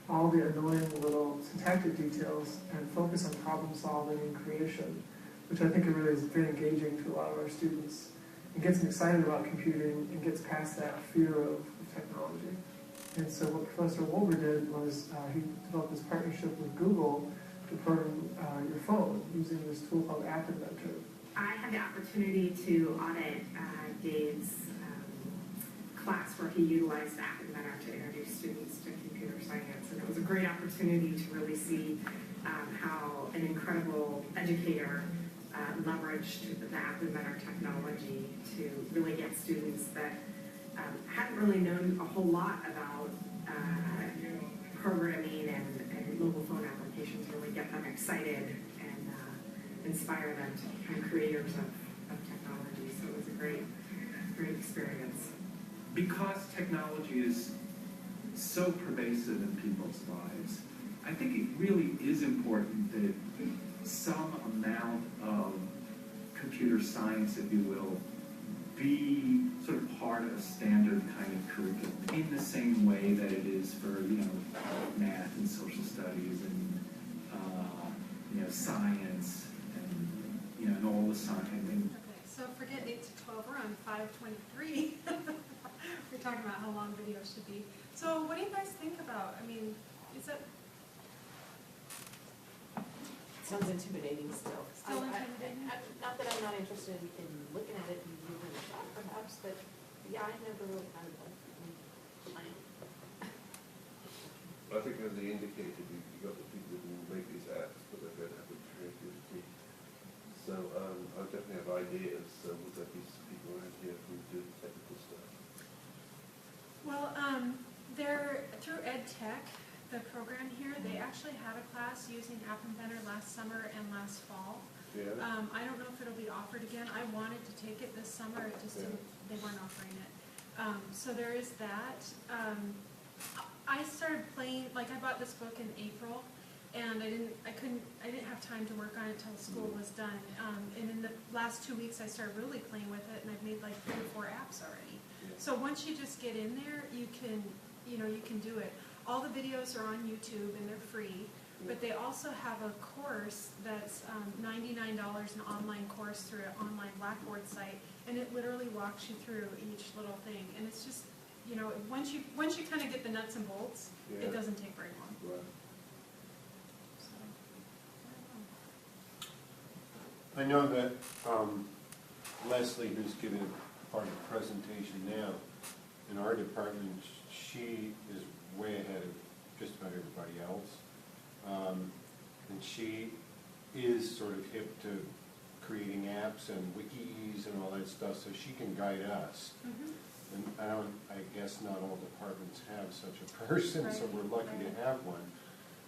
all the annoying little syntactic details and focus on problem solving and creation, which I think really is very engaging to a lot of our students. It gets them excited about computing and gets past that fear of technology. And so what Professor Wolber did was he developed this partnership with Google to program your phone using this tool called App Inventor. I had the opportunity to audit Dave's class where he utilized App Inventor to introduce students to computer science, and it was a great opportunity to really see how an incredible educator leveraged the App Inventor technology to really get students that hadn't really known a whole lot about programming and mobile phone applications, really get them excited and inspire them to become creators of technology. So it was a great experience. Because technology is so pervasive in people's lives, I think it really is important that some amount of computer science, if you will, be sort of part of a standard kind of curriculum in the same way that it is for, math and social studies and, science and, and all the science. Okay, so forget 8 to 12, we're on 5:23. We're talking about how long videos should be. So what do you guys think about, is that... Sounds intimidating still. Still intimidating? Not that I'm not interested in looking at it and giving it a shot, perhaps, but yeah, I never really had a plan. I think as they indicated, you got the people who make these apps, but they're going to have the creativity. So I definitely have ideas. So would there be some people around here who do technical stuff? Well, they're through EdTech, the program here, they actually had a class using App Inventor last summer and last fall. Yeah. I don't know if it'll be offered again. I wanted to take it this summer, it just didn't, they weren't offering it. So there is that. I started playing, I bought this book in April, and I didn't have time to work on it until school was done. And in the last 2 weeks, I started really playing with it, and I've made 3 or 4 apps already. Yeah. So once you just get in there, you can do it. All the videos are on YouTube, and they're free. But they also have a course that's $99, an online course through an online Blackboard site, and it literally walks you through each little thing. And it's just, once you kind of get the nuts and bolts, Yeah. it doesn't take very long. Right. So, I know that Leslie, who's giving part of the presentation now, in our department, she is way ahead of just about everybody else. And she is sort of hip to creating apps and wikis and all that stuff, so she can guide us. mm-hmm. And I guess not all departments have such a person, so we're lucky to have one.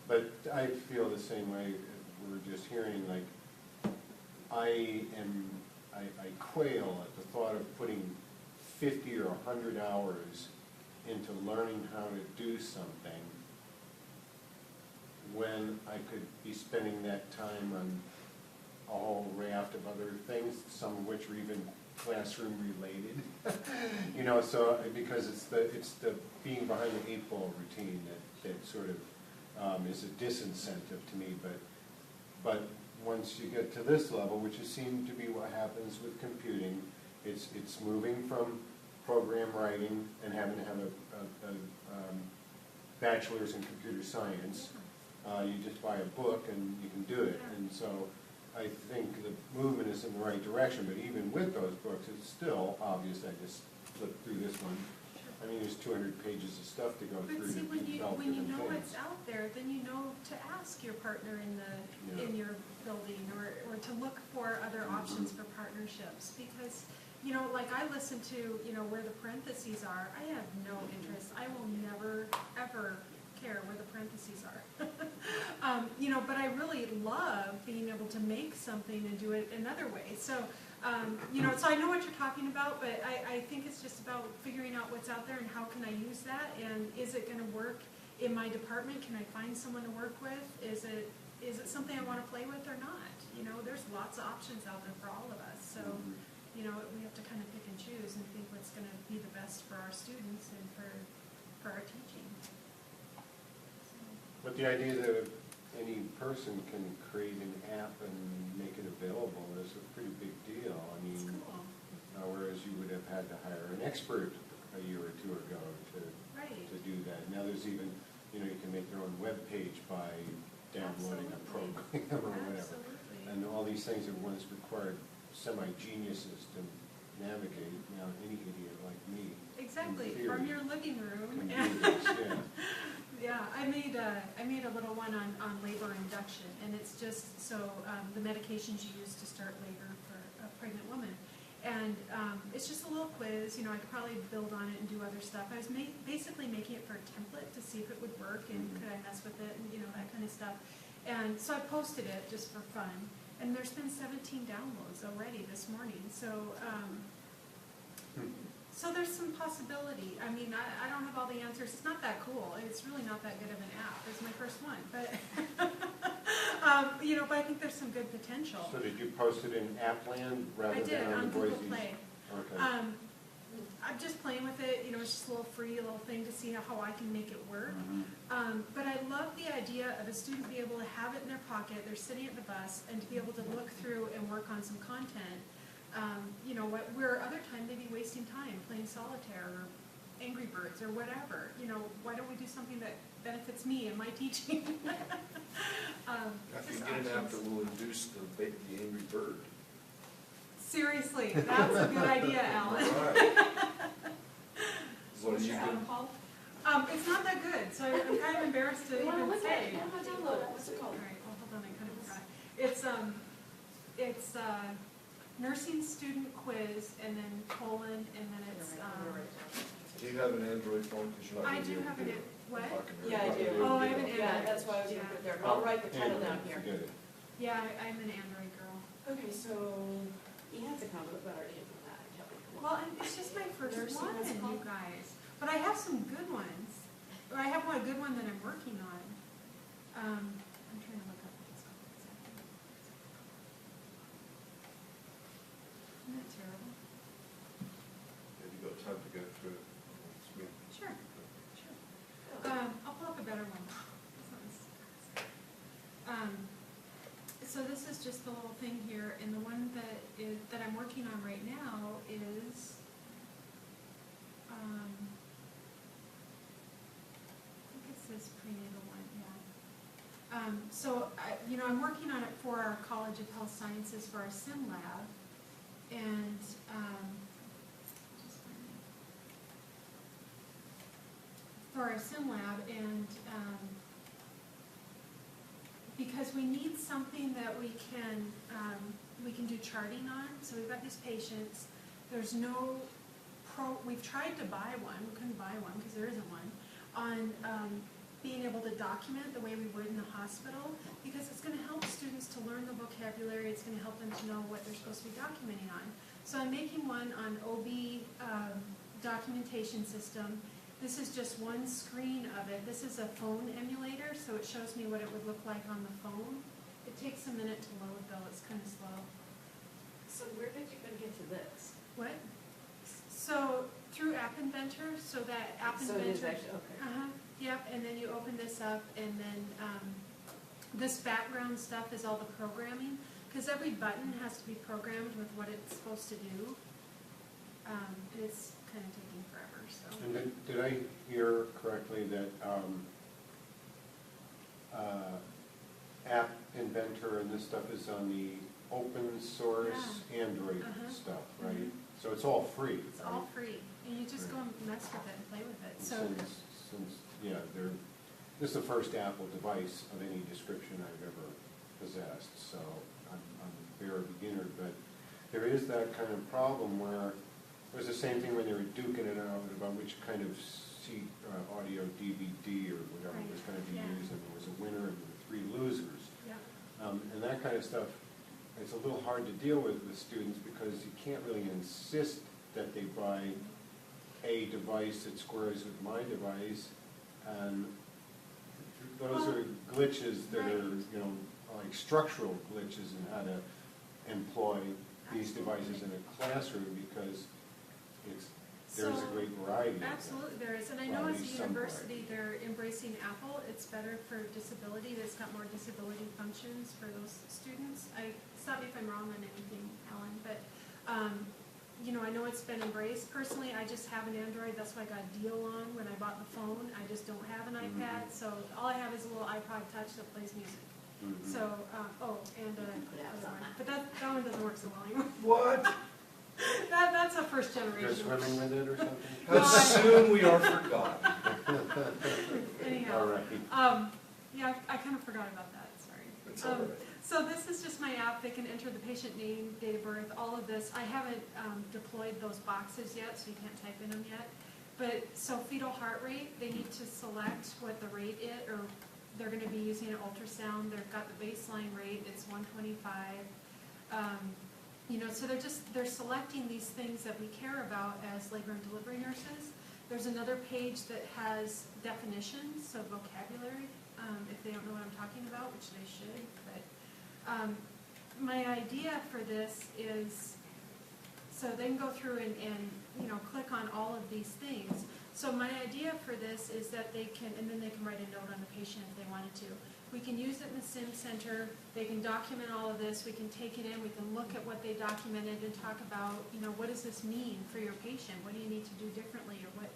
But I feel the same way. We're just hearing, like, I quail at the thought of putting 50 or 100 hours into learning how to do something when I could be spending that time on a whole raft of other things, some of which are even classroom related. You know, so because it's the being behind the 8-ball routine that sort of is a disincentive to me. But once you get to this level, which has seemed to be what happens with computing, it's moving from program writing and having to have a bachelor's in computer science. You just buy a book and you can do it. And so I think the movement is in the right direction, but even with those books, it's still obvious. I just flipped through this one. I mean, there's 200 pages of stuff to go But through see, to when you develop know different it's things. out there, then you know to ask your partner in your building, or to look for other options for partnerships. Because, you know, like I listen to, you know, where the parentheses are. I have no interest. I will never, ever care where the parentheses are. You know, but I really love being able to make something and do it another way. So, you know, so I know what you're talking about, but I think it's just about figuring out what's out there and how can I use that, and is it going to work in my department? Can I find someone to work with? Is it something I want to play with or not? You know, there's lots of options out there for all of us. So, you know, we have to kind of pick and choose and think what's going to be the best for our students and for our teaching. But the idea that any person can create an app and make it available is a pretty big deal. I mean, whereas you would have had to hire an expert a year or two ago to do that. Now there's even, you know, you can make your own web page by downloading a program or whatever. And all these things that once required semi-geniuses to navigate, now any idiot like me. Exactly, in theory, from your living room. can do this, yeah. Yeah, I made a little one on labor induction, and it's just so the medications you use to start labor for a pregnant woman. And it's just a little quiz. You know, I could probably build on it and do other stuff. I was basically making it for a template to see if it would work and could I mess with it and, you know, that kind of stuff. And so I posted it just for fun. And there's been 17 downloads already this morning. So so there's some possibility. I mean, I don't have all the answers. It's not that cool. It's really not that good of an app. It's my first one. But, you know, but I think there's some good potential. So did you post it in Appland rather I did, than on Boise? Google Play. Okay. I'm just playing with it. You know, it's just a little free little thing to see how I can make it work. But I love the idea of a student being able to have it in their pocket. They're sitting at the bus, and to be able to look through and work on some content. You know, where other time they'd be wasting time playing solitaire or Angry Birds or whatever. You know, why don't we do something that benefits me and my teaching? If you get an app that will induce the Angry Bird. Seriously, that's a good idea, Alan. What's your album called? It's not that good, so I'm kind of embarrassed to even say. What's it called? All right, well, hold on, I kind of forgot. It's nursing student quiz, and then colon, and then it's. Do you have an Android phone? I do have an. What? Yeah, I do. Oh, I have an Android. Yeah, that's why I was going to put there. But I'll write the title down here. Yeah, I'm an Android girl. Okay, so you have to come up with a better name than that. Well, it's just my first Nursing, one, it's you called? guys. But I have some good ones. Or I have a good one that I'm working on. I'm trying to look up what it's called exactly. Isn't that terrible? Have you got time to go through it? Sure. I'll pull up a better one. So this is just the little thing here, and the one that I'm working on right now is I think it's this prenatal one, yeah. So you know, I'm working on it for our College of Health Sciences for our sim lab, and for our sim lab, and because we need something that we can do charting on. So we've got these patients. There's no we've tried to buy one, we couldn't buy one because there isn't one, on being able to document the way we would in the hospital, because it's going to help students to learn the vocabulary, it's going to help them to know what they're supposed to be documenting on. So I'm making one on OB documentation system. This is just one screen of it. This is a phone emulator, so it shows me what it would look like on the phone. It takes a minute to load though, it's kind of slow. So where did you even get to this? What? So through App Inventor, so that App So Inventor. it is actually, okay. Yep, and then you open this up, and then this background stuff is all the programming, because every button has to be programmed with what it's supposed to do. And it's kind of taking forever, so. And did I hear correctly that App Inventor and this stuff is on the open source Android stuff, right? So it's all free. It's all free, and you just go and mess with it and play with it. So Since this is the first Apple device of any description I've ever possessed, so I'm a bare beginner, but there is that kind of problem where it was the same thing when they were duking it out about which kind of audio DVD or whatever was going to be used, and there was a winner and there were 3 losers. And that kind of stuff, it's a little hard to deal with students because you can't really insist that they buy a device that squares with my device, and those are glitches that are, like structural glitches in how to employ these devices in a classroom, because there's a great variety. Absolutely there is, and I know as a university they're embracing Apple. It's better for disability. It's got more disability functions for those students. Stop me if I'm wrong on anything, Ellen, but I know it's been embraced. Personally, I just have an Android. That's what I got a deal on when I bought the phone. I just don't have an iPad, so all I have is a little iPod Touch that plays music. So, but that one doesn't work so well anymore. What? That's a first generation. You're swimming with it or something? How soon we are forgotten. Anyhow, all right. I kind of forgot about that. Sorry. It's all right. So this is just my app. They can enter the patient name, date of birth, all of this. I haven't deployed those boxes yet, so you can't type in them yet. But so fetal heart rate, they need to select what the rate is, or they're going to be using an ultrasound. They've got the baseline rate. It's 125. So they're selecting these things that we care about as labor and delivery nurses. There's another page that has definitions, so vocabulary, if they don't know what I'm talking about, which they should. But my idea for this is, so they can go through and click on all of these things. So my idea for this is that they can, and then they can write a note on the patient if they wanted to. We can use it in the Sim Center. They can document all of this. We can take it in. We can look at what they documented and talk about, what does this mean for your patient? What do you need to do differently, or what,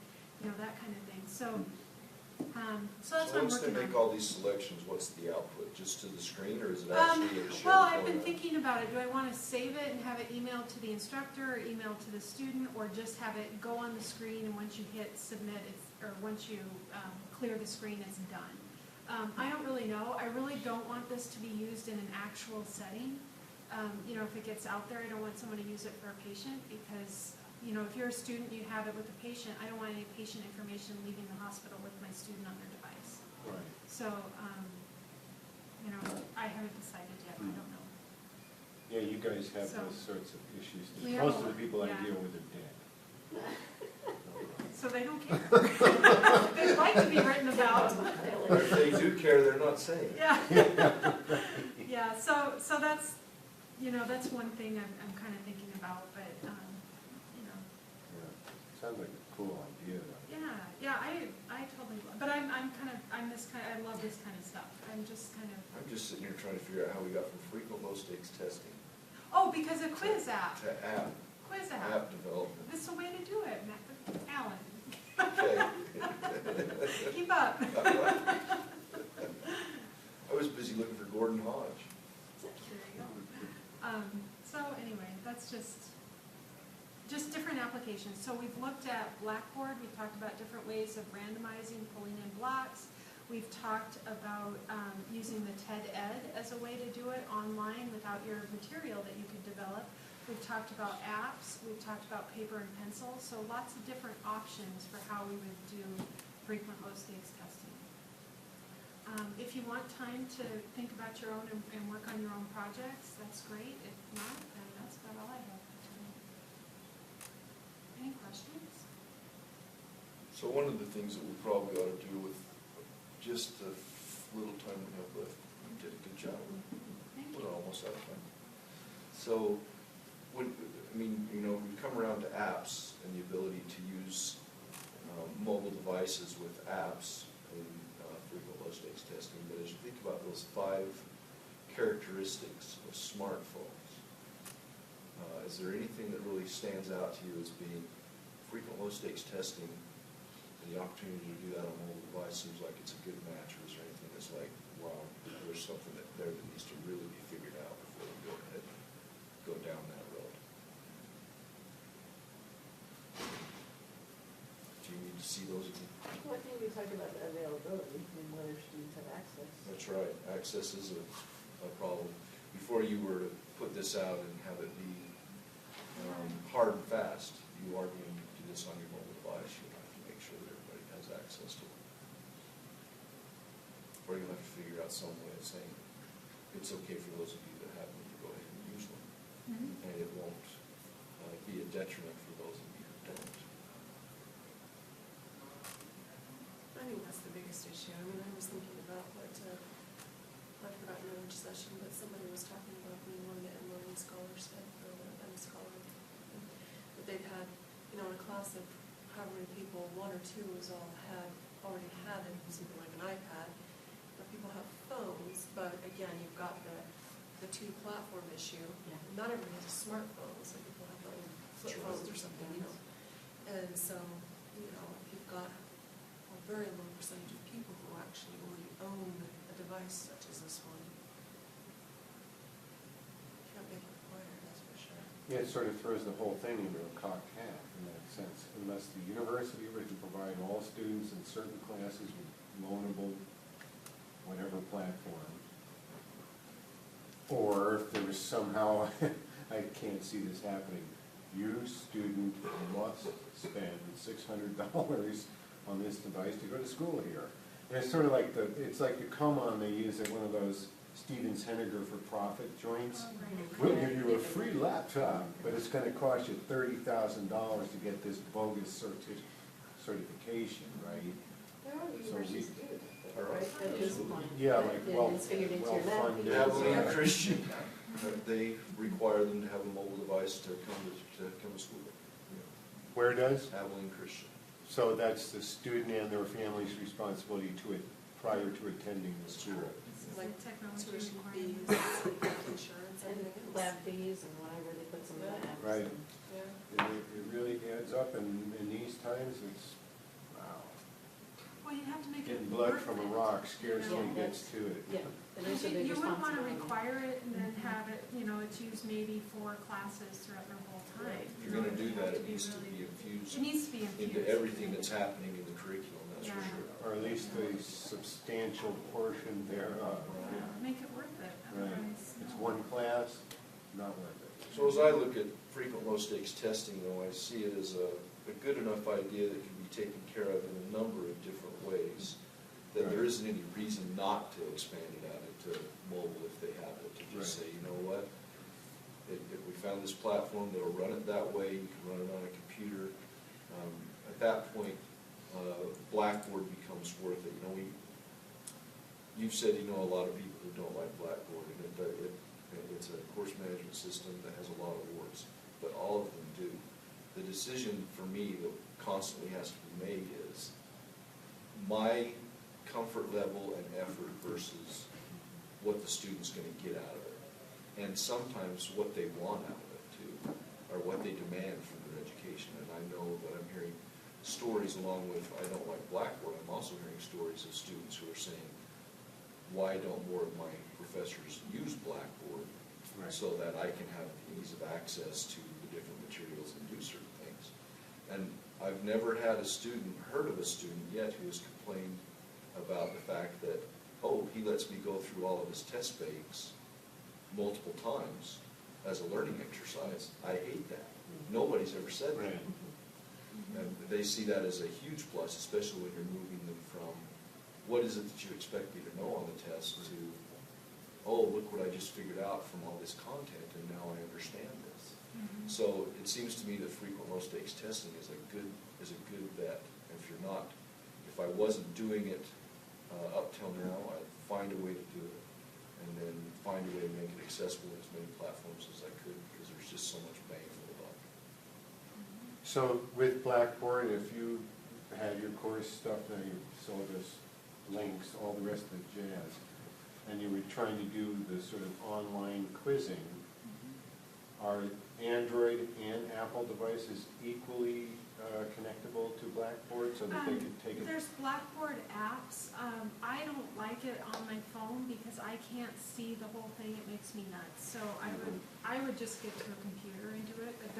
that kind of thing. So, so that's what I'm Once they working on. make all these selections, what's the output? Just to the screen, or is it actually a shared Well, I've been format? thinking about it. Do I want to save it and have it emailed to the instructor, or emailed to the student, or just have it go on the screen, and once you hit submit, or once you clear the screen, it's done. I don't really know. I really don't want this to be used in an actual setting. If it gets out there, I don't want someone to use it for a patient, because, if you're a student, you have it with a patient. I don't want any patient information leaving the hospital with my student on their device. Right. So, I haven't decided yet. I don't know. Yeah, you guys have So, those sorts of issues. we Most have of the people I yeah. deal with are dead. So they don't care. They'd like to be written about. If they do care, they're not saying. Yeah. Yeah. So that's that's one thing I'm kind of thinking about, but Yeah. Sounds like a cool idea. Yeah. I totally love. But I love this kind of stuff. I'm just sitting here trying to figure out how we got from frequent low stakes testing Oh, because of quiz app. to app development. This is a way to do it, Alan. Okay. Keep up. I was busy looking for Gordon Hodge. There you go. So anyway, that's just different applications. So we've looked at Blackboard. We've talked about different ways of randomizing, pulling in blocks. We've talked about using the TED Ed as a way to do it online without your material that you could develop. we've talked about apps, we've talked about paper and pencil, so lots of different options for how we would do frequent low stakes testing. If you want time to think about your own and work on your own projects, that's great. If not, then that's about all I have for tonight. Any questions? So one of the things that we probably ought to do with just the little time we have left, you did a good job. We're almost out of time. So, we come around to apps and the ability to use mobile devices with apps in frequent low stakes testing. But as you think about those 5 characteristics of smartphones, is there anything that really stands out to you as being frequent low stakes testing? The opportunity to do that on a mobile device seems like it's a good match, or is there anything that's like, wow, there's something there that needs to really be figured out before we go ahead and go down that road? Do you need to see those again? Well, I think we talked about the availability and whether students have access. That's right. Access is a problem. Before you were to put this out and have it be hard and fast, you are going to do this on your mobile device. You have to make sure that everybody has access to it. Or you'll have to figure out some way of saying it's okay for those of you that have them to go ahead and use them. And it won't be a detriment for those of you who don't. I think that's the biggest issue. I mean, I was thinking about what, I've forgotten in which session, but somebody was talking about being one of the learning scholarship, or the scholar. That they've had, in a class of however many people, 1 or 2 already had it, something like an iPad. But people have phones, but again, you've got the 2 platform issue. Yeah. Not everybody has a smartphone, so people have their own flip phones or something, And so, if you've got a very low percentage of people who actually already own a device such as this one, can't make it required, that's for sure. Yeah, it sort of throws the whole thing into a cocked hat in that sense, unless the university were to provide all students in certain classes with loanable whatever platform. Or if there was somehow, I can't see this happening, you student must spend $600 on this device to go to school here. And it's sort of like it's like the come on they use at one of those Steven Senegar for profit joints. We'll give you a free laptop, but it's going to cost you $30,000 to get this bogus certification, right? There are So universities do it, right? At this point. Yeah, like It's figured into your well-funded. Abilene Christian, they require them to have a mobile device to come to school. Where does? Abilene Christian. So that's the student and their family's responsibility to it prior to attending the school. Like Technology tuition fees, requirements. insurance, And everything else. lab fees and whatever they put some of that. Right. Yeah. It really adds up, and in these times, it's, wow. Well, you have to make it Getting blood worth from a it. rock scarcely Yeah, gets to it. Yeah, and there's a big You wouldn't want to responsibility. require it and then have it, it's used maybe 4 classes throughout their whole time. If you're going to do You have that, it needs to really- be infused It needs to be infused. into everything that's happening in the curriculum, that's for Yeah. sure. Or at least a substantial portion thereof. Yeah, make it worth it, Right. otherwise. It's no. one class, not worth it. So as I look at frequent low stakes testing, though, I see it as a good enough idea that can be taken care of in a number of different ways, that there isn't any reason not to expand it out into mobile if they have it, to just say, you know what, if we found this platform that'll run it that way, you can run it on a computer. At that point, Blackboard becomes worth it. You've said a lot of people who don't like Blackboard, and it's a course management system that has a lot of warts, but all of them do. The decision for me that constantly has to be made is my comfort level and effort versus what the student's going to get out of it, and sometimes what they want out of it too, or what they demand from their education. And I know that I'm hearing stories along with, I don't like Blackboard, I'm also hearing stories of students who are saying, why don't more of my professors use Blackboard so that I can have the ease of access to the different materials and do certain things. And I've never had heard of a student yet who has complained about the fact that, oh, he lets me go through all of his test banks multiple times, as a learning exercise. I hate that. Nobody's ever said that. Right. And they see that as a huge plus, especially when you're moving them from, what is it that you expect me to know on the test, to, oh, look what I just figured out from all this content, and now I understand this. So it seems to me that frequent low-stakes testing is a good bet. If you're not, if I wasn't doing it up till now, I'd find a way to do it, and then find a way to make it accessible to as many platforms as I could, because there's just so much bang for the buck. So with Blackboard, if you had your course stuff, now your syllabus, links, all the rest of the jazz, and you were trying to do the sort of online quizzing, are Android and Apple devices equally connectable to Blackboard so that they could take it? There's Blackboard apps. I don't like it on my phone because I can't see the whole thing. It makes me nuts. So I would just get to a computer and do it. But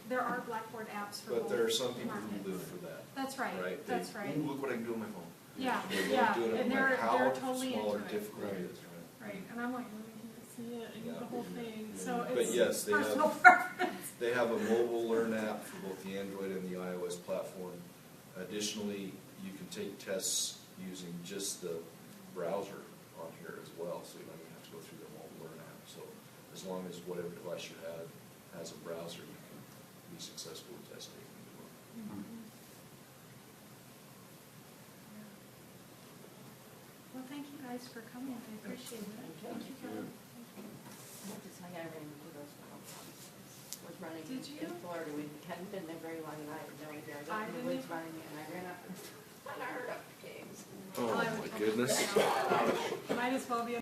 there are Blackboard apps for both. But there are some people who live for that. That's right. That's right. Ooh, look what I can do on my phone. Yeah, They yeah, love doing it, and no matter they're how totally small or into it. difficult it is, right? Right, and I'm like, oh, I can't see it, I need Yeah. the whole thing, Yeah. so But it's yes, they personal have- preference. They have a mobile learn app for both the Android and the iOS platform. Additionally, you can take tests using just the browser on here as well, so you don't even have to go through the mobile learn app. So as long as whatever device you have has a browser, you can be successful with testing. Well, thank you guys for coming, I appreciate it. Thank you, Karen. I have to tell you, I ran into those problems. Was running Did you? in Florida. We hadn't been there very long, and I had no idea. I I got in the didn't woods either. running, and I ran up and I heard up pigs. Oh, my goodness. Might as well be a